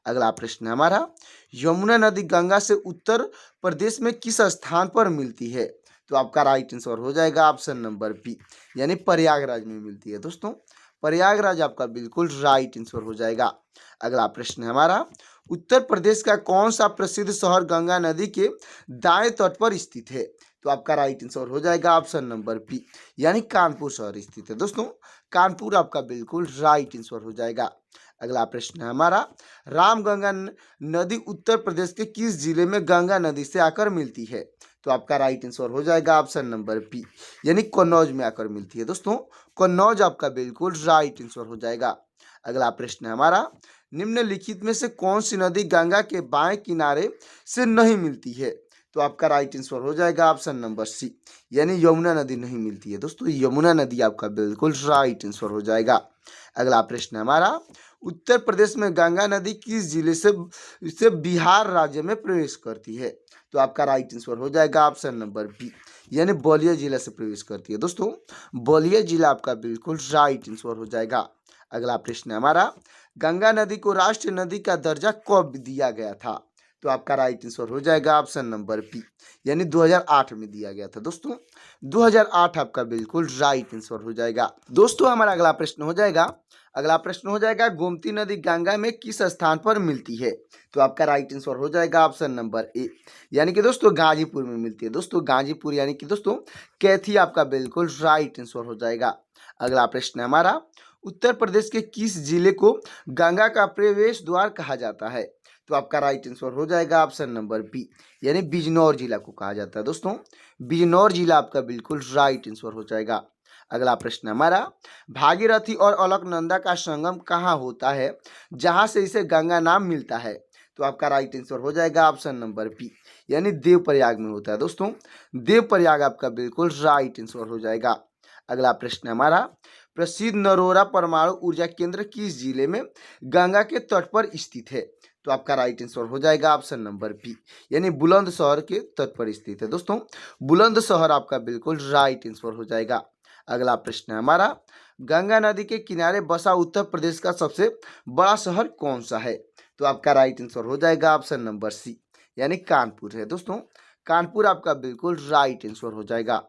Speaker 1: अगला प्रश्न है हमारा, यमुना नदी गंगा से उत्तर प्रदेश में किस स्थान पर मिलती है? तो आपका राइट आंसर हो जाएगा ऑप्शन नंबर बी, यानी प्रयागराज में मिलती है। दोस्तों प्रयागराज आपका बिल्कुल राइट आंसर हो जाएगा। अगला प्रश्न है हमारा, उत्तर प्रदेश का कौन सा प्रसिद्ध शहर गंगा नदी के दाएं तट पर स्थित है? तो आपका राइट आंसर हो जाएगा ऑप्शन नंबर बी, यानी कानपुर शहर स्थित है। दोस्तों कानपुर आपका बिल्कुल राइट आंसर हो जाएगा। अगला प्रश्न है हमारा, रामगंगा नदी उत्तर प्रदेश के किस जिले में गंगा नदी से आकर मिलती है? तो आपका राइट आंसर हो जाएगा ऑप्शन नंबर बी, यानी कन्नौज में आकर मिलती है। दोस्तों कन्नौज आपका बिल्कुल राइट आंसर हो जाएगा। अगला प्रश्न है हमारा, निम्नलिखित में से कौन सी नदी गंगा के बाएं किनारे से नहीं मिलती है? तो आपका राइट आंसर हो जाएगा ऑप्शन नंबर सी, यानी यमुना नदी नहीं मिलती है। दोस्तों यमुना नदी आपका बिल्कुल राइट आंसर हो जाएगा। अगला प्रश्न है हमारा, उत्तर प्रदेश में गंगा नदी किस जिले से बिहार राज्य में प्रवेश करती है? तो आपका राइट आंसर हो जाएगा ऑप्शन नंबर बी, यानी बलिया जिला से प्रवेश करती है। दोस्तों बलिया जिला आपका बिल्कुल राइट आंसर हो जाएगा। अगला प्रश्न है हमारा, गंगा नदी को राष्ट्रीय नदी का दर्जा कब दिया गया था? तो आपका राइट आंसर हो जाएगा ऑप्शन नंबर बी, यानी 2008 में दिया गया था। दोस्तों 2008 आपका बिल्कुल राइट आंसर हो जाएगा। दोस्तों हमारा अगला प्रश्न हो जाएगा, गोमती नदी गंगा में किस स्थान पर मिलती है? तो आपका राइट आंसर हो जाएगा ऑप्शन नंबर ए, यानी कि दोस्तों गाजीपुर में मिलती है। दोस्तों गाजीपुर यानी कि दोस्तों कैथी आपका बिल्कुल राइट आंसर हो जाएगा। अगला प्रश्न है हमारा, उत्तर प्रदेश के किस जिले को गंगा का प्रवेश द्वार कहा जाता है? तो आपका राइट आंसर हो जाएगा ऑप्शन नंबर बी, यानी बिजनौर जिला को कहा जाता है। दोस्तों बिजनौर जिला आपका बिल्कुल राइट आंसर हो जाएगा। अगला प्रश्न हमारा, भागीरथी और अलकनंदा का संगम कहाँ होता है जहां से इसे गंगा नाम मिलता है? तो आपका राइट आंसर हो जाएगा ऑप्शन नंबर बी, यानी देवप्रयाग में होता है। दोस्तों देवप्रयाग आपका बिल्कुल राइट आंसर हो जाएगा। अगला प्रश्न हमारा, प्रसिद्ध नरोरा परमाणु ऊर्जा केंद्र किस जिले में गंगा के तट पर स्थित है? तो आपका राइट आंसर हो जाएगा ऑप्शन नंबर बी, यानी बुलंदशहर के तट पर स्थित है। दोस्तों बुलंदशहर आपका बिल्कुल राइट आंसर हो जाएगा। अगला प्रश्न है हमारा, गंगा नदी के किनारे बसा उत्तर प्रदेश का सबसे बड़ा शहर कौन सा है? तो आपका राइट आंसर हो जाएगा ऑप्शन नंबर सी, यानी कानपुर है। दोस्तों कानपुर आपका बिल्कुल राइट आंसर हो जाएगा।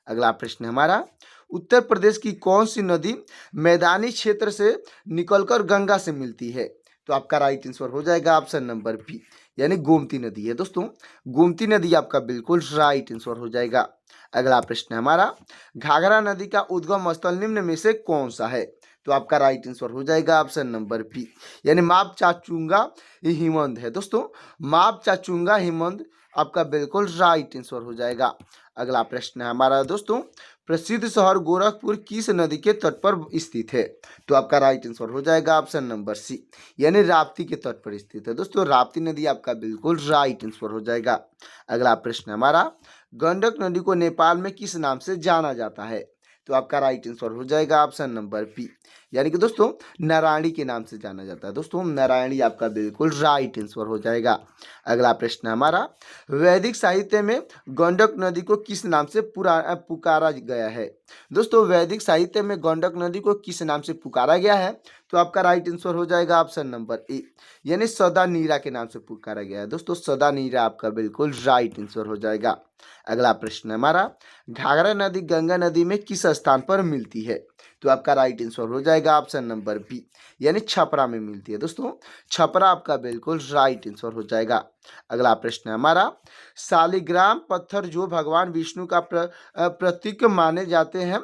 Speaker 1: अगला प्रश्न है हमारा, उत्तर प्रदेश की कौन सी नदी मैदानी क्षेत्र से निकलकर गंगा से मिलती है? तो आपका राइट आंसर हो जाएगा ऑप्शन नंबर बी, यानी गोमती नदी है। दोस्तों गोमती नदी आपका बिल्कुल राइट आंसर हो जाएगा। अगला प्रश्न है हमारा, घाघरा नदी का उद्गम स्थल निम्न में से कौन सा है? तो आपका राइट आंसर हो जाएगा ऑप्शन नंबर बी, यानी माप चाचुंगा हिमंद है। दोस्तों माप चाचुंगा हिमंद आपका बिल्कुल राइट आंसर हो जाएगा। अगला प्रश्न है हमारा दोस्तों, प्रसिद्ध शहर गोरखपुर किस नदी के तट पर स्थित है? तो आपका राइट आंसर हो जाएगा ऑप्शन नंबर सी, यानी राप्ती के तट पर स्थित है। दोस्तों राप्ती नदी आपका बिल्कुल राइट आंसर हो जाएगा। अगला प्रश्न हमारा, गंडक नदी को नेपाल में किस नाम से जाना जाता है? तो आपका राइट आंसर हो जाएगा ऑप्शन नंबर बी, यानी कि दोस्तों नारायणी के नाम से जाना जाता है। दोस्तों नारायणी आपका बिल्कुल राइट आंसर हो जाएगा। अगला प्रश्न हमारा, वैदिक साहित्य में गंडक नदी को किस नाम से पुकारा गया है? दोस्तों वैदिक साहित्य में गंडक नदी को किस नाम से पुकारा गया है? तो आपका राइट आंसर हो जाएगा ऑप्शन नंबर ए, यानी सदा नीरा के नाम से पुकारा गया है। दोस्तों सदा नीरा आपका बिल्कुल राइट आंसर हो जाएगा। अगला प्रश्न हमारा, घाघरा नदी गंगा नदी में किस स्थान पर मिलती है? तो आपका राइट आंसर हो जाएगा ऑप्शन नंबर बी, यानी छपरा में मिलती है। दोस्तों छपरा आपका बिल्कुल राइट आंसर हो जाएगा। अगला प्रश्न हमारा, शालिग्राम पत्थर जो भगवान विष्णु का प्रतीक माने जाते हैं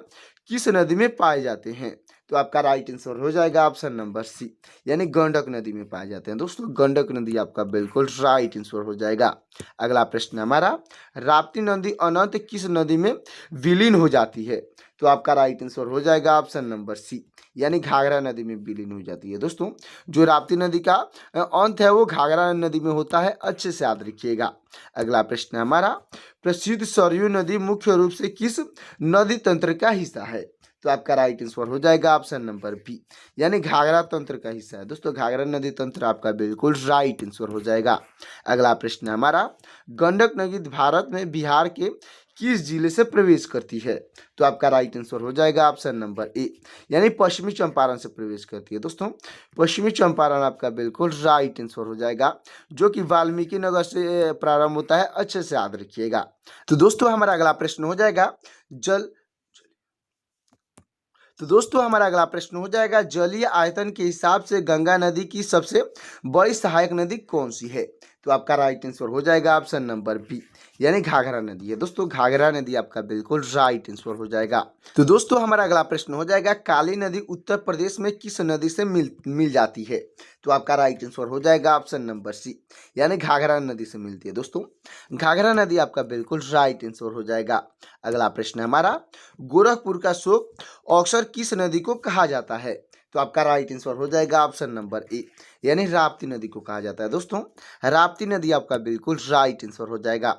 Speaker 1: किस नदी में पाए जाते हैं? तो आपका राइट आंसर हो जाएगा ऑप्शन नंबर सी, यानी गंडक नदी में पाए जाते हैं। दोस्तों गंडक नदी आपका बिल्कुल राइट आंसर हो जाएगा। अगला प्रश्न हमारा, राप्ती नदी अनंत किस नदी में विलीन हो जाती है? तो आपका राइट आंसर हो जाएगा ऑप्शन नंबर सी, यानी घाघरा नदी में विलीन हो जाती है। दोस्तों जो राप्ती नदी का अंत है वो घाघरा नदी में होता है, अच्छे से याद रखिएगा। अगला प्रश्न हमारा, प्रसिद्ध सरयू नदी मुख्य रूप से किस नदी तंत्र का हिस्सा है? तो आपका राइट आंसर हो जाएगा ऑप्शन नंबर बी, यानी घाघरा तंत्र का हिस्सा है। दोस्तों घाघरा नदी तंत्र आपका बिल्कुल राइट आंसर हो जाएगा। अगला प्रश्न हमारा, गंडक नदी भारत में बिहार के किस जिले से प्रवेश करती है? तो आपका राइट आंसर हो जाएगा ऑप्शन नंबर ए, यानी पश्चिमी चंपारण से प्रवेश करती है। दोस्तों पश्चिमी चंपारण आपका बिल्कुल राइट आंसर हो जाएगा, जो कि वाल्मीकि नगर से प्रारंभ होता है, अच्छे से याद रखिएगा। तो दोस्तों हमारा अगला प्रश्न हो जाएगा जलीय आयतन के हिसाब से गंगा नदी की सबसे बड़ी सहायक नदी कौन सी है? तो आपका राइट आंसर हो जाएगा ऑप्शन नंबर बी, यानी घाघरा नदी है। दोस्तों घाघरा नदी आपका बिल्कुल राइट आंसर हो जाएगा। तो दोस्तों हमारा अगला प्रश्न हो जाएगा, काली नदी उत्तर प्रदेश में किस नदी से मिल जाती है? तो आपका राइट आंसर हो जाएगा ऑप्शन नंबर सी, यानी घाघरा नदी से मिलती है। दोस्तों घाघरा नदी आपका बिल्कुल राइट आंसर हो जाएगा। अगला प्रश्न हमारा, गोरखपुर का शोक अक्सर किस नदी को कहा जाता है? तो आपका राइट आंसर हो जाएगा ऑप्शन नंबर ए, यानी राप्ती नदी को कहा जाता है। दोस्तों राप्ती नदी आपका बिल्कुल राइट आंसर हो जाएगा।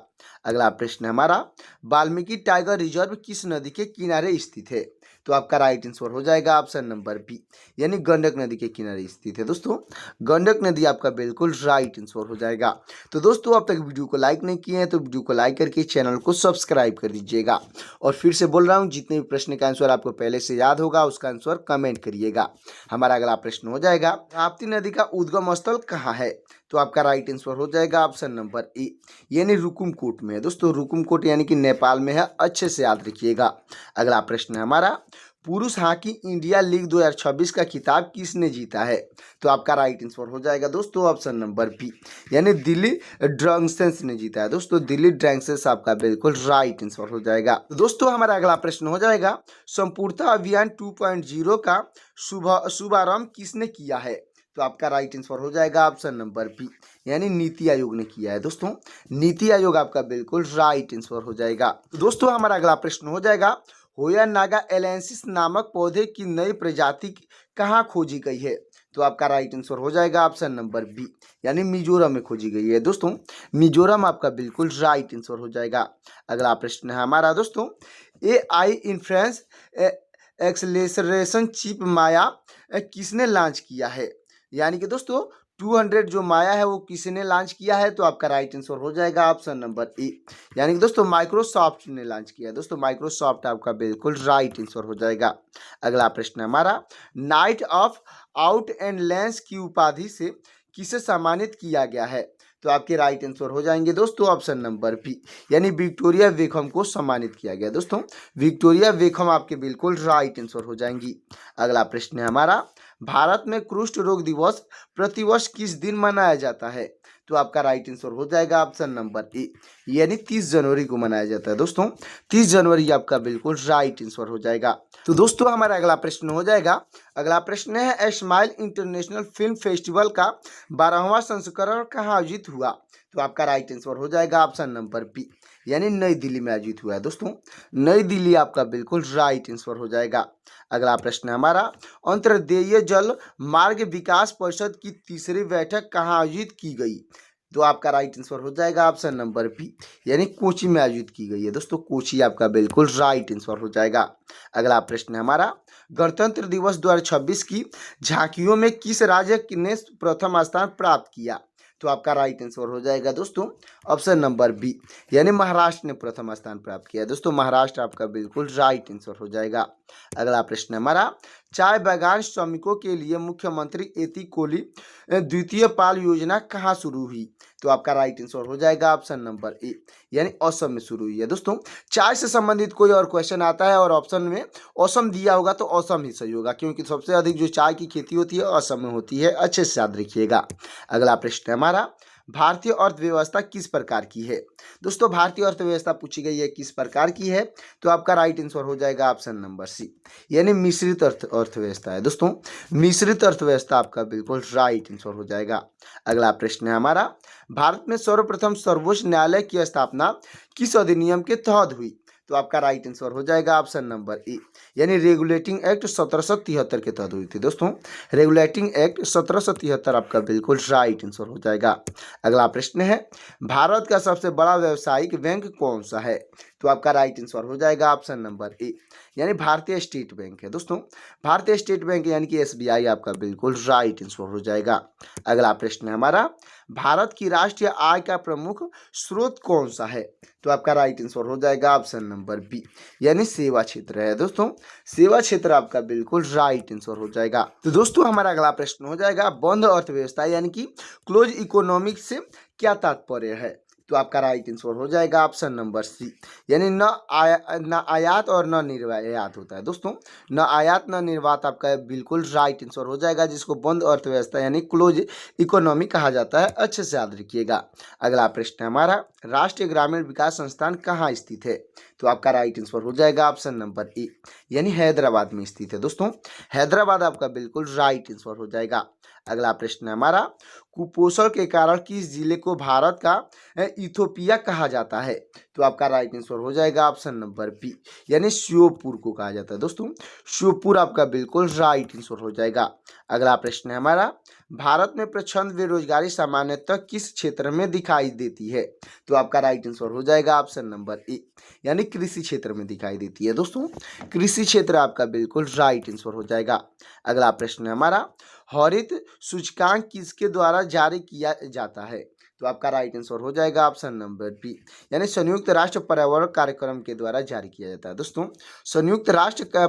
Speaker 1: अगला प्रश्न हमारा, वाल्मीकि टाइगर रिजर्व किस नदी के किनारे स्थित है? तो आपका राइट आंसर हो जाएगा ऑप्शन नंबर बी, यानी गंडक नदी के किनारे स्थित है दोस्तों। गंडक नदी आपका बिल्कुल राइट आंसर हो जाएगा। तो दोस्तों अब तक वीडियो को लाइक नहीं किए हैं तो वीडियो को लाइक करके चैनल को सब्सक्राइब कर दीजिएगा। और फिर से बोल रहा हूँ, जितने भी प्रश्न का आंसर आपको पहले से याद होगा उसका आंसर कमेंट करिएगा। हमारा अगला प्रश्न हो जाएगा, ताप्ती नदी का उद्गम स्थल कहाँ है? तो आपका राइट आंसर हो जाएगा ऑप्शन नंबर ए, यानी रुकुमकोट में है दोस्तों। रुकुमकोट यानी कि नेपाल में है, अच्छे से याद रखिएगा। अगला प्रश्न है हमारा, पुरुष हॉकी इंडिया लीग 2026 का खिताब किसने जीता है? तो आपका राइट आंसर हो जाएगा दोस्तों ऑप्शन नंबर बी, यानी दिल्ली ड्रैगन्स ने जीता है दोस्तों। दिल्ली ड्रैगन्स आपका बिल्कुल राइट आंसर हो जाएगा। तो दोस्तों हमारा अगला प्रश्न हो जाएगा, संपूर्णता अभियान 2.0 का शुभारंभ किसने किया है? तो आपका राइट आंसर हो जाएगा ऑप्शन नंबर बी, यानी नीति आयोग ने किया है दोस्तों। नीति आयोग आपका बिल्कुल राइट आंसर हो जाएगा। तो दोस्तों हमारा अगला प्रश्न हो जाएगा, होया नागा एलेंसिस नामक पौधे की नई प्रजाति कहाँ खोजी गई है? तो आपका राइट आंसर हो जाएगा ऑप्शन नंबर बी, यानी मिजोरम में खोजी गई है दोस्तों। मिजोरम आपका बिल्कुल राइट आंसर हो जाएगा। अगला प्रश्न है हमारा दोस्तों, AI इन्फ्रेंस एक्सेलरेशन चिप माया किसने लॉन्च किया है? यानी कि दोस्तों 200 जो माया है वो किसने लॉन्च किया है? तो आपका राइट आंसर हो जाएगा ऑप्शन नंबर ए, यानी कि दोस्तों माइक्रोसॉफ्ट ने लॉन्च किया है दोस्तों। माइक्रोसॉफ्ट आपका बिल्कुल राइट आंसर हो जाएगा। अगला प्रश्न है हमारा, night of out and lens की उपाधि से किसे सम्मानित किया गया है? तो आपके राइट आंसर हो जाएंगे दोस्तों ऑप्शन नंबर बी, यानी विक्टोरिया बेकहम को सम्मानित किया गया दोस्तों। विक्टोरिया बेकहम आपके बिल्कुल राइट आंसर हो जाएंगी। अगला प्रश्न है हमारा, भारत में कुष्ठ रोग दिवस प्रतिवर्ष किस दिन मनाया जाता है? तो आपका राइट आंसर हो जाएगा ऑप्शन नंबर ए, यानी 30 जनवरी को मनाया जाता है दोस्तों। 30 जनवरी आपका बिल्कुल राइट आंसर हो जाएगा। तो दोस्तों हमारा अगला प्रश्न हो जाएगा, अगला प्रश्न है, स्माइल इंटरनेशनल फिल्म फेस्टिवल का 12वां संस्करण कहाँ आयोजित हुआ? तो आपका राइट आंसर हो जाएगा ऑप्शन नंबर बी, यानी नई दिल्ली में आयोजित हुआ है दोस्तों। नई दिल्ली आपका बिल्कुल राइट आंसर हो जाएगा। अगला प्रश्न है हमारा, अंतर्देशीय जल मार्ग विकास परिषद की तीसरी बैठक कहाँ आयोजित की गई? तो आपका राइट आंसर हो जाएगा ऑप्शन नंबर बी, यानी कोची में आयोजित की गई है दोस्तों। कोची आपका बिल्कुल राइट आंसर हो जाएगा। अगला प्रश्न है हमारा, गणतंत्र दिवस 2026 की झांकियों में किस राज्य ने प्रथम स्थान प्राप्त किया? तो आपका राइट आंसर हो जाएगा दोस्तों ऑप्शन नंबर बी, यानी महाराष्ट्र ने प्रथम स्थान प्राप्त किया दोस्तों। महाराष्ट्र आपका बिल्कुल राइट आंसर हो जाएगा। अगला प्रश्न हमारा, चाय बागान श्रमिकों के लिए मुख्यमंत्री एती कोली द्वितीय पाल योजना कहाँ शुरू हुई? तो आपका राइट आंसर हो जाएगा ऑप्शन नंबर ए, यानी असम में शुरू हुई है दोस्तों। चाय से संबंधित कोई और क्वेश्चन आता है और ऑप्शन में असम दिया होगा तो असम ही सही होगा, क्योंकि सबसे अधिक जो चाय की खेती होती है असम में होती है, अच्छे से याद रखिएगा। अगला प्रश्न हमारा, भारतीय अर्थव्यवस्था किस प्रकार की है? दोस्तों भारतीय अर्थव्यवस्था पूछी गई है किस प्रकार की है? तो आपका राइट आंसर हो जाएगा ऑप्शन नंबर सी, यानी मिश्रित अर्थव्यवस्था है दोस्तों। मिश्रित अर्थव्यवस्था आपका बिल्कुल राइट आंसर हो जाएगा। अगला प्रश्न है हमारा, भारत में सर्वप्रथम सर्वोच्च न्यायालय की स्थापना किस अधिनियम के तहत हुई? तो आपका राइट आंसर हो जाएगा ऑप्शन नंबर ए, यानी रेगुलेटिंग एक्ट 1773 के तहत हुई थी दोस्तों। रेगुलेटिंग एक्ट 1773 आपका बिल्कुल राइट आंसर हो जाएगा। अगला प्रश्न है, भारत का सबसे बड़ा व्यावसायिक बैंक कौन सा है? तो आपका राइट आंसर हो जाएगा ऑप्शन नंबर ए, यानी भारतीय स्टेट बैंक है दोस्तों। भारतीय स्टेट बैंक यानी कि SBI आपका बिल्कुल राइट आंसर हो जाएगा। अगला प्रश्न है हमारा, भारत की राष्ट्रीय आय का प्रमुख स्रोत कौन सा है? तो आपका राइट आंसर हो जाएगा ऑप्शन नंबर बी, यानी सेवा क्षेत्र है दोस्तों। सेवा क्षेत्र आपका बिल्कुल राइट आंसर हो जाएगा। तो दोस्तों हमारा अगला प्रश्न हो जाएगा, बंद अर्थव्यवस्था यानी कि क्लोज इकोनॉमिक से क्या तात्पर्य है? तो आपका राइट आंसर हो जाएगा ऑप्शन नंबर सी, यानी न आयात और न निर्यात होता है दोस्तों। न आयात न निर्यात आपका बिल्कुल राइट आंसर हो जाएगा, जिसको बंद अर्थव्यवस्था यानी क्लोज इकोनॉमी कहा जाता है, अच्छे से याद रखिएगा। अगला प्रश्न है हमारा, राष्ट्रीय ग्रामीण विकास संस्थान कहाँ स्थित है? तो आपका राइट आंसर हो जाएगा ऑप्शन नंबर ए, यानी हैदराबाद में स्थित है दोस्तों। हैदराबाद आपका बिल्कुल राइट आंसर हो जाएगा। अगला प्रश्न है हमारा, कुपोषण के कारण किस जिले को भारत का इथोपिया कहा जाता है? तो आपका राइट आंसर हो जाएगा ऑप्शन नंबर बी, यानी श्योपुर को कहा जाता है दोस्तों। श्योपुर आपका बिल्कुल राइट आंसर हो जाएगा। अगला प्रश्न है हमारा, भारत में प्रचंड बेरोजगारी सामान्यतः किस क्षेत्र में दिखाई देती है? तो आपका राइट आंसर हो जाएगा ऑप्शन नंबर ए, यानी कृषि क्षेत्र में दिखाई देती है दोस्तों। कृषि क्षेत्र आपका बिल्कुल राइट आंसर हो जाएगा। अगला प्रश्न है हमारा, हरित सूचकांक किसके द्वारा जारी किया जाता है? तो आपका राइट आंसर हो जाएगा ऑप्शन नंबर बी, यानी संयुक्त राष्ट्र पर्यावरण कार्यक्रम के द्वारा जारी किया जाता है दोस्तों। संयुक्त राष्ट्र का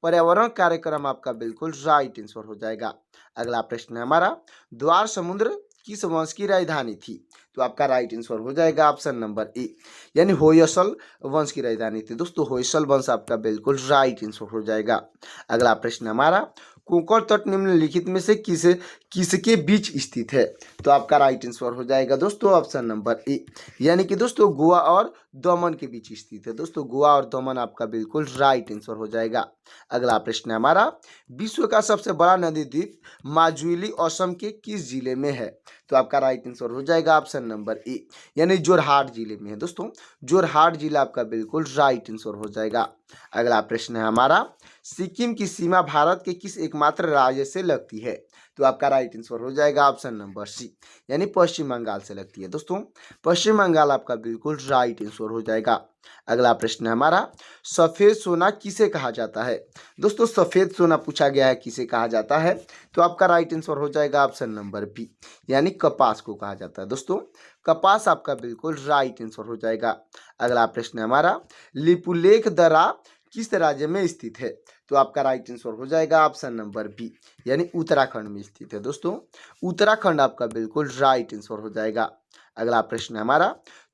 Speaker 1: पर्यावरण कार्यक्रम आपका बिल्कुल राइट आंसर हो जाएगा। अगला प्रश्न है हमारा, द्वार समुद्र किस वंश की राजधानी थी? तो आपका राइट आंसर हो जाएगा ऑप्शन नंबर ए, यानी होयसल वंश की राजधानी थी दोस्तों। होयसल वंश आपका बिल्कुल राइट आंसर हो जाएगा। अगला प्रश्न हमारा, कोंकण तट निम्नलिखित में से किसके बीच स्थित है? तो आपका राइट आंसर हो जाएगा दोस्तों ऑप्शन नंबर ए, यानी कि दोस्तों गोवा और दमन के बीच स्थित है दोस्तों। गोवा और दमन आपका बिल्कुल राइट आंसर हो जाएगा। अगला प्रश्न है हमारा, विश्व का सबसे बड़ा नदी द्वीप माजुली असम के किस जिले में है? तो आपका राइट आंसर हो जाएगा ऑप्शन नंबर ए, यानी जोरहाट जिले में है दोस्तों। जोरहाट जिला आपका बिल्कुल राइट आंसर हो जाएगा। अगला प्रश्न है हमारा, सिक्किम की सीमा भारत के किस एकमात्र राज्य से लगती है? तो आपका राइट आंसर हो जाएगा ऑप्शन नंबर सी, यानी पश्चिम बंगाल से लगती है दोस्तों। पश्चिम बंगाल आपका बिल्कुल राइट आंसर हो जाएगा। अगला प्रश्न है हमारा, सफेद सोना किसे कहा जाता है? दोस्तों सफेद सोना पूछा गया है किसे कहा जाता है? तो आपका राइट आंसर हो जाएगा ऑप्शन नंबर बी, यानी कपास को कहा जाता है दोस्तों। कपास आपका बिल्कुल राइट आंसर हो जाएगा। अगला प्रश्न है हमारा, लिपुलेख दर्रा किस राज्य में स्थित है? तो आपका राइट आंसर हो जाएगा ऑप्शन नंबर बी, यानी उत्तराखंड में स्थित है दोस्तों। उत्तराखंड आपका बिल्कुल राइट आंसर हो जाएगा। अगला प्रश्न है हमारा,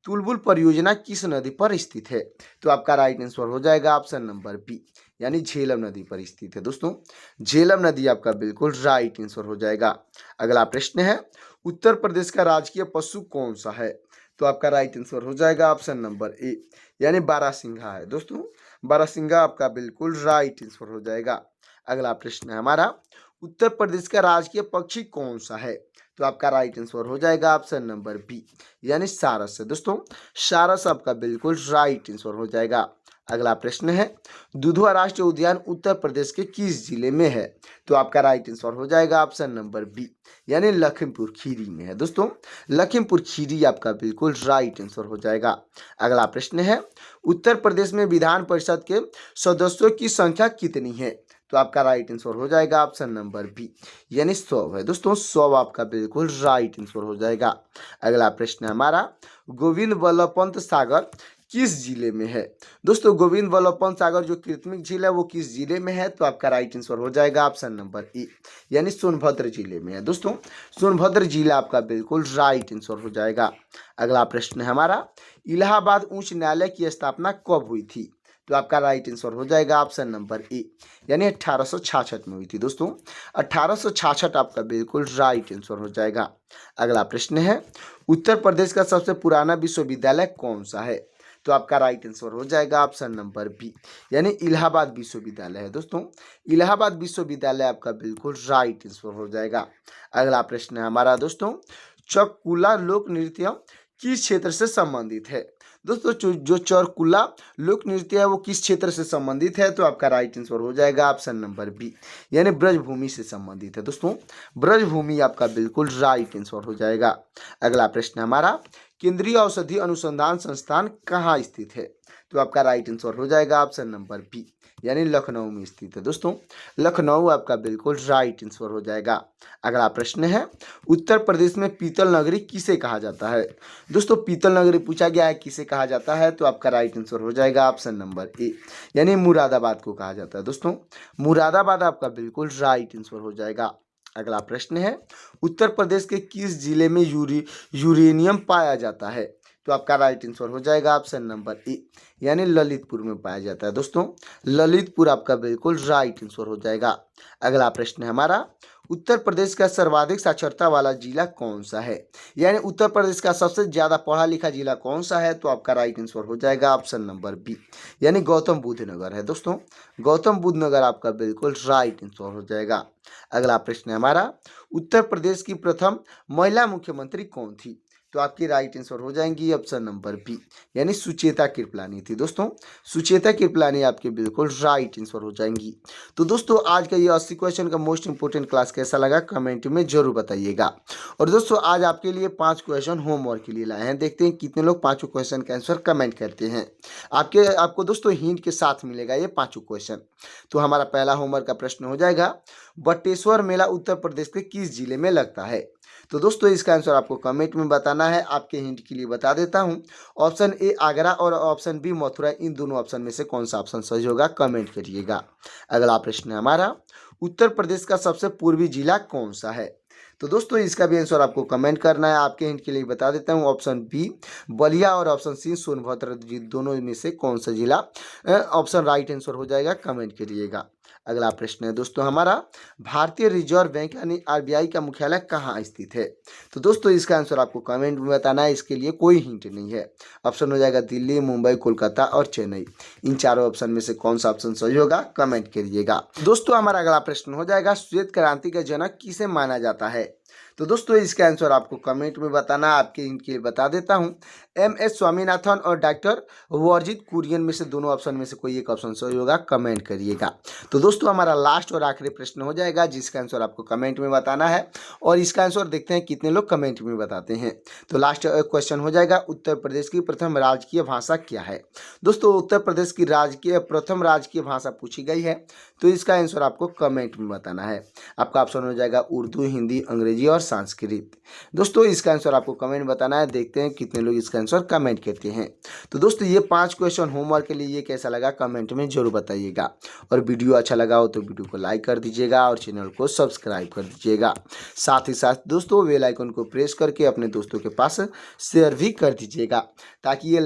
Speaker 1: तुलबुल परियोजना किस नदी पर स्थित है? तो आपका राइट आंसर हो जाएगा ऑप्शन नंबर बी, यानी झेलम नदी पर स्थित है दोस्तों। झेलम नदी आपका बिल्कुल राइट आंसर हो जाएगा। अगला प्रश्न है, उत्तर प्रदेश का राजकीय पशु कौन सा है? तो आपका राइट आंसर हो जाएगा ऑप्शन नंबर ए, यानी बारहसिंघा है दोस्तों। बारहसिंघा आपका बिल्कुल राइट आंसर हो जाएगा। अगला प्रश्न है हमारा, उत्तर प्रदेश का राजकीय पक्षी कौन सा है? तो आपका राइट आंसर हो जाएगा ऑप्शन नंबर बी, यानी सारस है दोस्तों। सारस आपका बिल्कुल राइट आंसर हो जाएगा। अगला प्रश्न है, दुधवा राष्ट्रीय उद्यान उत्तर प्रदेश के किस जिले में है? तो आपका राइट आंसर हो जाएगा ऑप्शन नंबर बी, यानी लखीमपुर खीरी में है दोस्तों। लखीमपुर खीरी आपका बिल्कुल राइट आंसर हो जाएगा। अगला प्रश्न है, उत्तर प्रदेश में विधान परिषद के सदस्यों की संख्या कितनी है? तो आपका राइट आंसर हो जाएगा ऑप्शन नंबर बी, यानी 100 है दोस्तों। 100 आपका बिल्कुल राइट आंसर हो जाएगा। अगला प्रश्न है हमारा, गोविंद वल्लभ पंत सागर किस जिले में है? दोस्तों गोविंद वल्लभ पंत सागर जो कृत्रिम झील है वो किस जिले में है? तो आपका राइट आंसर हो जाएगा ऑप्शन नंबर ए, यानी सोनभद्र जिले में है दोस्तों। सोनभद्र जिला आपका बिल्कुल राइट आंसर हो जाएगा। अगला प्रश्न है हमारा, इलाहाबाद उच्च न्यायालय की स्थापना कब हुई थी? तो आपका राइट आंसर हो जाएगा ऑप्शन नंबर ए, यानी 1866 में हुई थी दोस्तों। 1866 आपका बिल्कुल राइट आंसर हो जाएगा। अगला प्रश्न है, उत्तर प्रदेश का सबसे पुराना विश्वविद्यालय कौन सा है? तो आपका राइट आंसर हो जाएगा ऑप्शन नंबर बी, यानी इलाहाबाद विश्वविद्यालय है दोस्तों। इलाहाबाद विश्वविद्यालय आपका बिल्कुल राइट आंसर हो जाएगा। अगला प्रश्न है हमारा दोस्तों, चौकुला लोक नृत्य किस क्षेत्र से संबंधित है? दोस्तों जो चौकुला लोक नृत्य है वो किस क्षेत्र से संबंधित है? तो आपका राइट आंसर हो जाएगा ऑप्शन नंबर बी, यानी ब्रजभूमि से संबंधित है दोस्तों। ब्रजभूमि आपका बिल्कुल राइट आंसर हो जाएगा। अगला प्रश्न हमारा, केंद्रीय औषधि अनुसंधान संस्थान कहाँ स्थित है? तो आपका राइट आंसर हो जाएगा ऑप्शन नंबर बी, यानी लखनऊ में स्थित है दोस्तों। लखनऊ आपका बिल्कुल राइट आंसर हो जाएगा। अगला प्रश्न है, उत्तर प्रदेश में पीतल नगरी किसे कहा जाता है? दोस्तों पीतल नगरी पूछा गया है किसे कहा जाता है? तो आपका राइट आंसर हो जाएगा ऑप्शन नंबर ए, यानी मुरादाबाद को कहा जाता है दोस्तों। मुरादाबाद आपका बिल्कुल राइट आंसर हो जाएगा। अगला प्रश्न है, उत्तर प्रदेश के किस जिले में यूरेनियम पाया जाता है? तो आपका राइट आंसर हो जाएगा ऑप्शन नंबर ए, यानी ललितपुर में पाया जाता है दोस्तों। ललितपुर आपका बिल्कुल राइट आंसर हो जाएगा। अगला प्रश्न है हमारा, उत्तर प्रदेश का सर्वाधिक साक्षरता वाला जिला कौन सा है? यानी उत्तर प्रदेश का सबसे ज्यादा पढ़ा लिखा जिला कौन सा है? तो आपका राइट आंसर हो जाएगा ऑप्शन नंबर बी, यानी गौतम बुद्ध नगर है दोस्तों। गौतम बुद्ध नगर आपका बिल्कुल राइट आंसर हो जाएगा। अगला प्रश्न है हमारा, उत्तर प्रदेश की प्रथम महिला मुख्यमंत्री कौन थी? तो आपकी राइट आंसर हो जाएंगी ऑप्शन नंबर बी, यानी सुचेता कृपलानी थी दोस्तों। सुचेता कृपलानी आपकी बिल्कुल राइट आंसर हो जाएंगी। तो दोस्तों आज का ये 80 क्वेश्चन का मोस्ट इंपोर्टेंट क्लास कैसा लगा कमेंट में जरूर बताइएगा। और दोस्तों आज आपके लिए 5 क्वेश्चन होमवर्क के लिए लाए हैं, देखते हैं कितने लोग पाँचों क्वेश्चन का आंसर कमेंट करते हैं। आपको दोस्तों हिंट के साथ मिलेगा ये पाँचों क्वेश्चन। तो हमारा पहला होमवर्क का प्रश्न हो जाएगा, बटेश्वर मेला उत्तर प्रदेश के किस जिले में लगता है? तो दोस्तों इसका आंसर आपको कमेंट में बताना है। आपके हिंट के लिए बता देता हूं, ऑप्शन ए आगरा और ऑप्शन बी मथुरा, इन दोनों ऑप्शन में से कौन सा ऑप्शन सही होगा कमेंट करिएगा। अगला प्रश्न है हमारा, उत्तर प्रदेश का सबसे पूर्वी जिला कौन सा है? तो दोस्तों इसका भी आंसर आपको कमेंट करना है। आपके हिंट के लिए बता देता हूँ, ऑप्शन बी बलिया और ऑप्शन सी सोनभद्र, दोनों में से कौन सा जिला ऑप्शन राइट आंसर हो जाएगा कमेंट करिएगा। अगला प्रश्न है दोस्तों हमारा, भारतीय रिजर्व बैंक यानी आरबीआई का मुख्यालय कहाँ स्थित है? तो दोस्तों इसका आंसर आपको कमेंट में बताना है। इसके लिए कोई हिंट नहीं है। ऑप्शन हो जाएगा दिल्ली, मुंबई, कोलकाता और चेन्नई। इन चारों ऑप्शन में से कौन सा ऑप्शन सही होगा कमेंट करिएगा। दोस्तों हमारा अगला प्रश्न हो जाएगा, श्वेत क्रांति का जनक किसे माना जाता है? तो दोस्तों इसका आंसर आपको कमेंट में बताना। आपके इनके लिए बता देता हूं, एम.एस. स्वामीनाथन और डॉक्टर वर्जित कुरियन में से दोनों ऑप्शन में से कोई एक ऑप्शन सही होगा कमेंट करिएगा। तो दोस्तों हमारा लास्ट और आखिरी प्रश्न हो जाएगा, जिसका आंसर आपको कमेंट में बताना है। और इसका आंसर देखते हैं कितने लोग कमेंट में बताते हैं। तो लास्ट क्वेश्चन हो जाएगा, उत्तर प्रदेश की प्रथम राजकीय भाषा क्या है? दोस्तों उत्तर प्रदेश की प्रथम राजकीय भाषा पूछी गई है, तो इसका आंसर आपको कमेंट में बताना है। आपका ऑप्शन हो जाएगा उर्दू, हिंदी, अंग्रेजी और संस्कृत। दोस्तों इसका आंसर आपको कमेंट बताना है। देखते हैं कितने लोग इसका आंसर कमेंट करते हैं। तो दोस्तों ये 5 क्वेश्चन होमवर्क के लिए ये कैसा लगा कमेंट में जरूर बताइएगा। और वीडियो अच्छा लगा हो तो वीडियो को लाइक कर दीजिएगा और चैनल को सब्सक्राइब कर दीजिएगा। साथ ही साथ दोस्तों बेल आइकन को प्रेस करके अपने दोस्तों के पास शेयर भी कर दीजिएगा, ताकि ये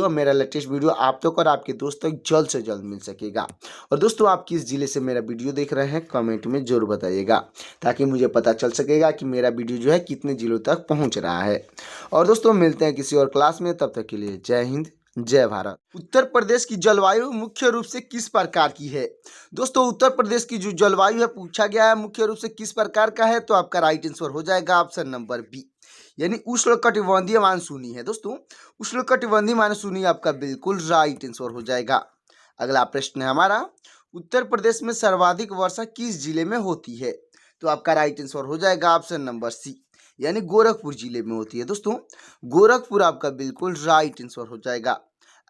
Speaker 1: मेरा लेटेस्ट वीडियो आप तक और आपके दोस्त तक जल्द से जल्द मिल सकेगा। और दोस्तों आप किस जिले से मेरा वीडियो देख रहे हैं कमेंट में जरूर बताइएगा, ताकि मुझे पता चल सकेगा कि मेरा वीडियो जो है कितने जिलों तक पहुंच रहा है। और दोस्तों मिलते हैं किसी और क्लास में, तब तक के लिए जय हिंद जय भारत। उत्तर प्रदेश की जलवायु मुख्य रूप से किस प्रकार की है? दोस्तों उत्तर प्रदेश की जो जलवायु है पूछा गया है मुख्य रूप से किस प्रकार का है, तो आपका राइट आंसर हो जाएगा ऑप्शन नंबर बी, यानी उष्णकटिबंधीय मानसूनी है। दोस्तों उष्णकटिबंधीय मानसूनी आपका बिल्कुल राइट आंसर हो जाएगा। अगला प्रश्न है हमारा, उत्तर प्रदेश में सर्वाधिक वर्षा किस जिले में होती है? तो आपका राइट आंसर हो जाएगा ऑप्शन नंबर सी, यानी गोरखपुर जिले में होती है। दोस्तों गोरखपुर आपका बिल्कुल राइट आंसर हो जाएगा।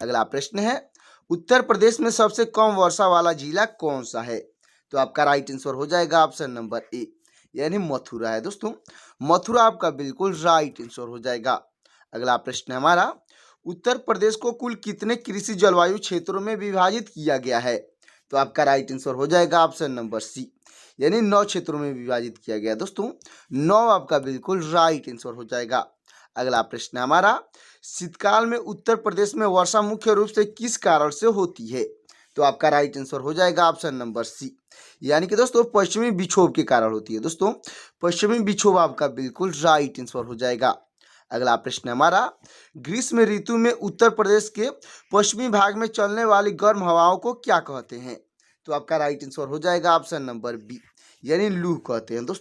Speaker 1: अगला प्रश्न है, उत्तर प्रदेश में सबसे कम वर्षा वाला जिला कौन सा है? तो आपका राइट आंसर हो जाएगा ऑप्शन नंबर ए, यानी मथुरा है। दोस्तों मथुरा आपका बिल्कुल राइट आंसर हो जाएगा। अगला प्रश्न है हमारा, उत्तर प्रदेश को कुल कितने कृषि जलवायु क्षेत्रों में विभाजित किया गया है? तो आपका राइट आंसर हो जाएगा ऑप्शन नंबर सी, यानी 9 क्षेत्रों में विभाजित किया गया। दोस्तों 9 आपका बिल्कुल राइट आंसर हो जाएगा। अगला प्रश्न हमारा, शीतकाल में उत्तर प्रदेश में वर्षा मुख्य रूप से किस कारण से होती है? तो आपका राइट आंसर हो जाएगा ऑप्शन नंबर सी, यानी कि दोस्तों पश्चिमी विक्षोभ के कारण होती है। दोस्तों पश्चिमी विक्षोभ आपका बिल्कुल राइट आंसर हो जाएगा। अगला प्रश्न हमारा, ग्रीष्म ऋतु में उत्तर प्रदेश के पश्चिमी भाग में चलने वाली गर्म हवाओं को क्या कहते हैं? तो आपका राइट आंसर हो जाएगा ऑप्शन नंबर बी, यानी लू कहते हैं। दोस्तों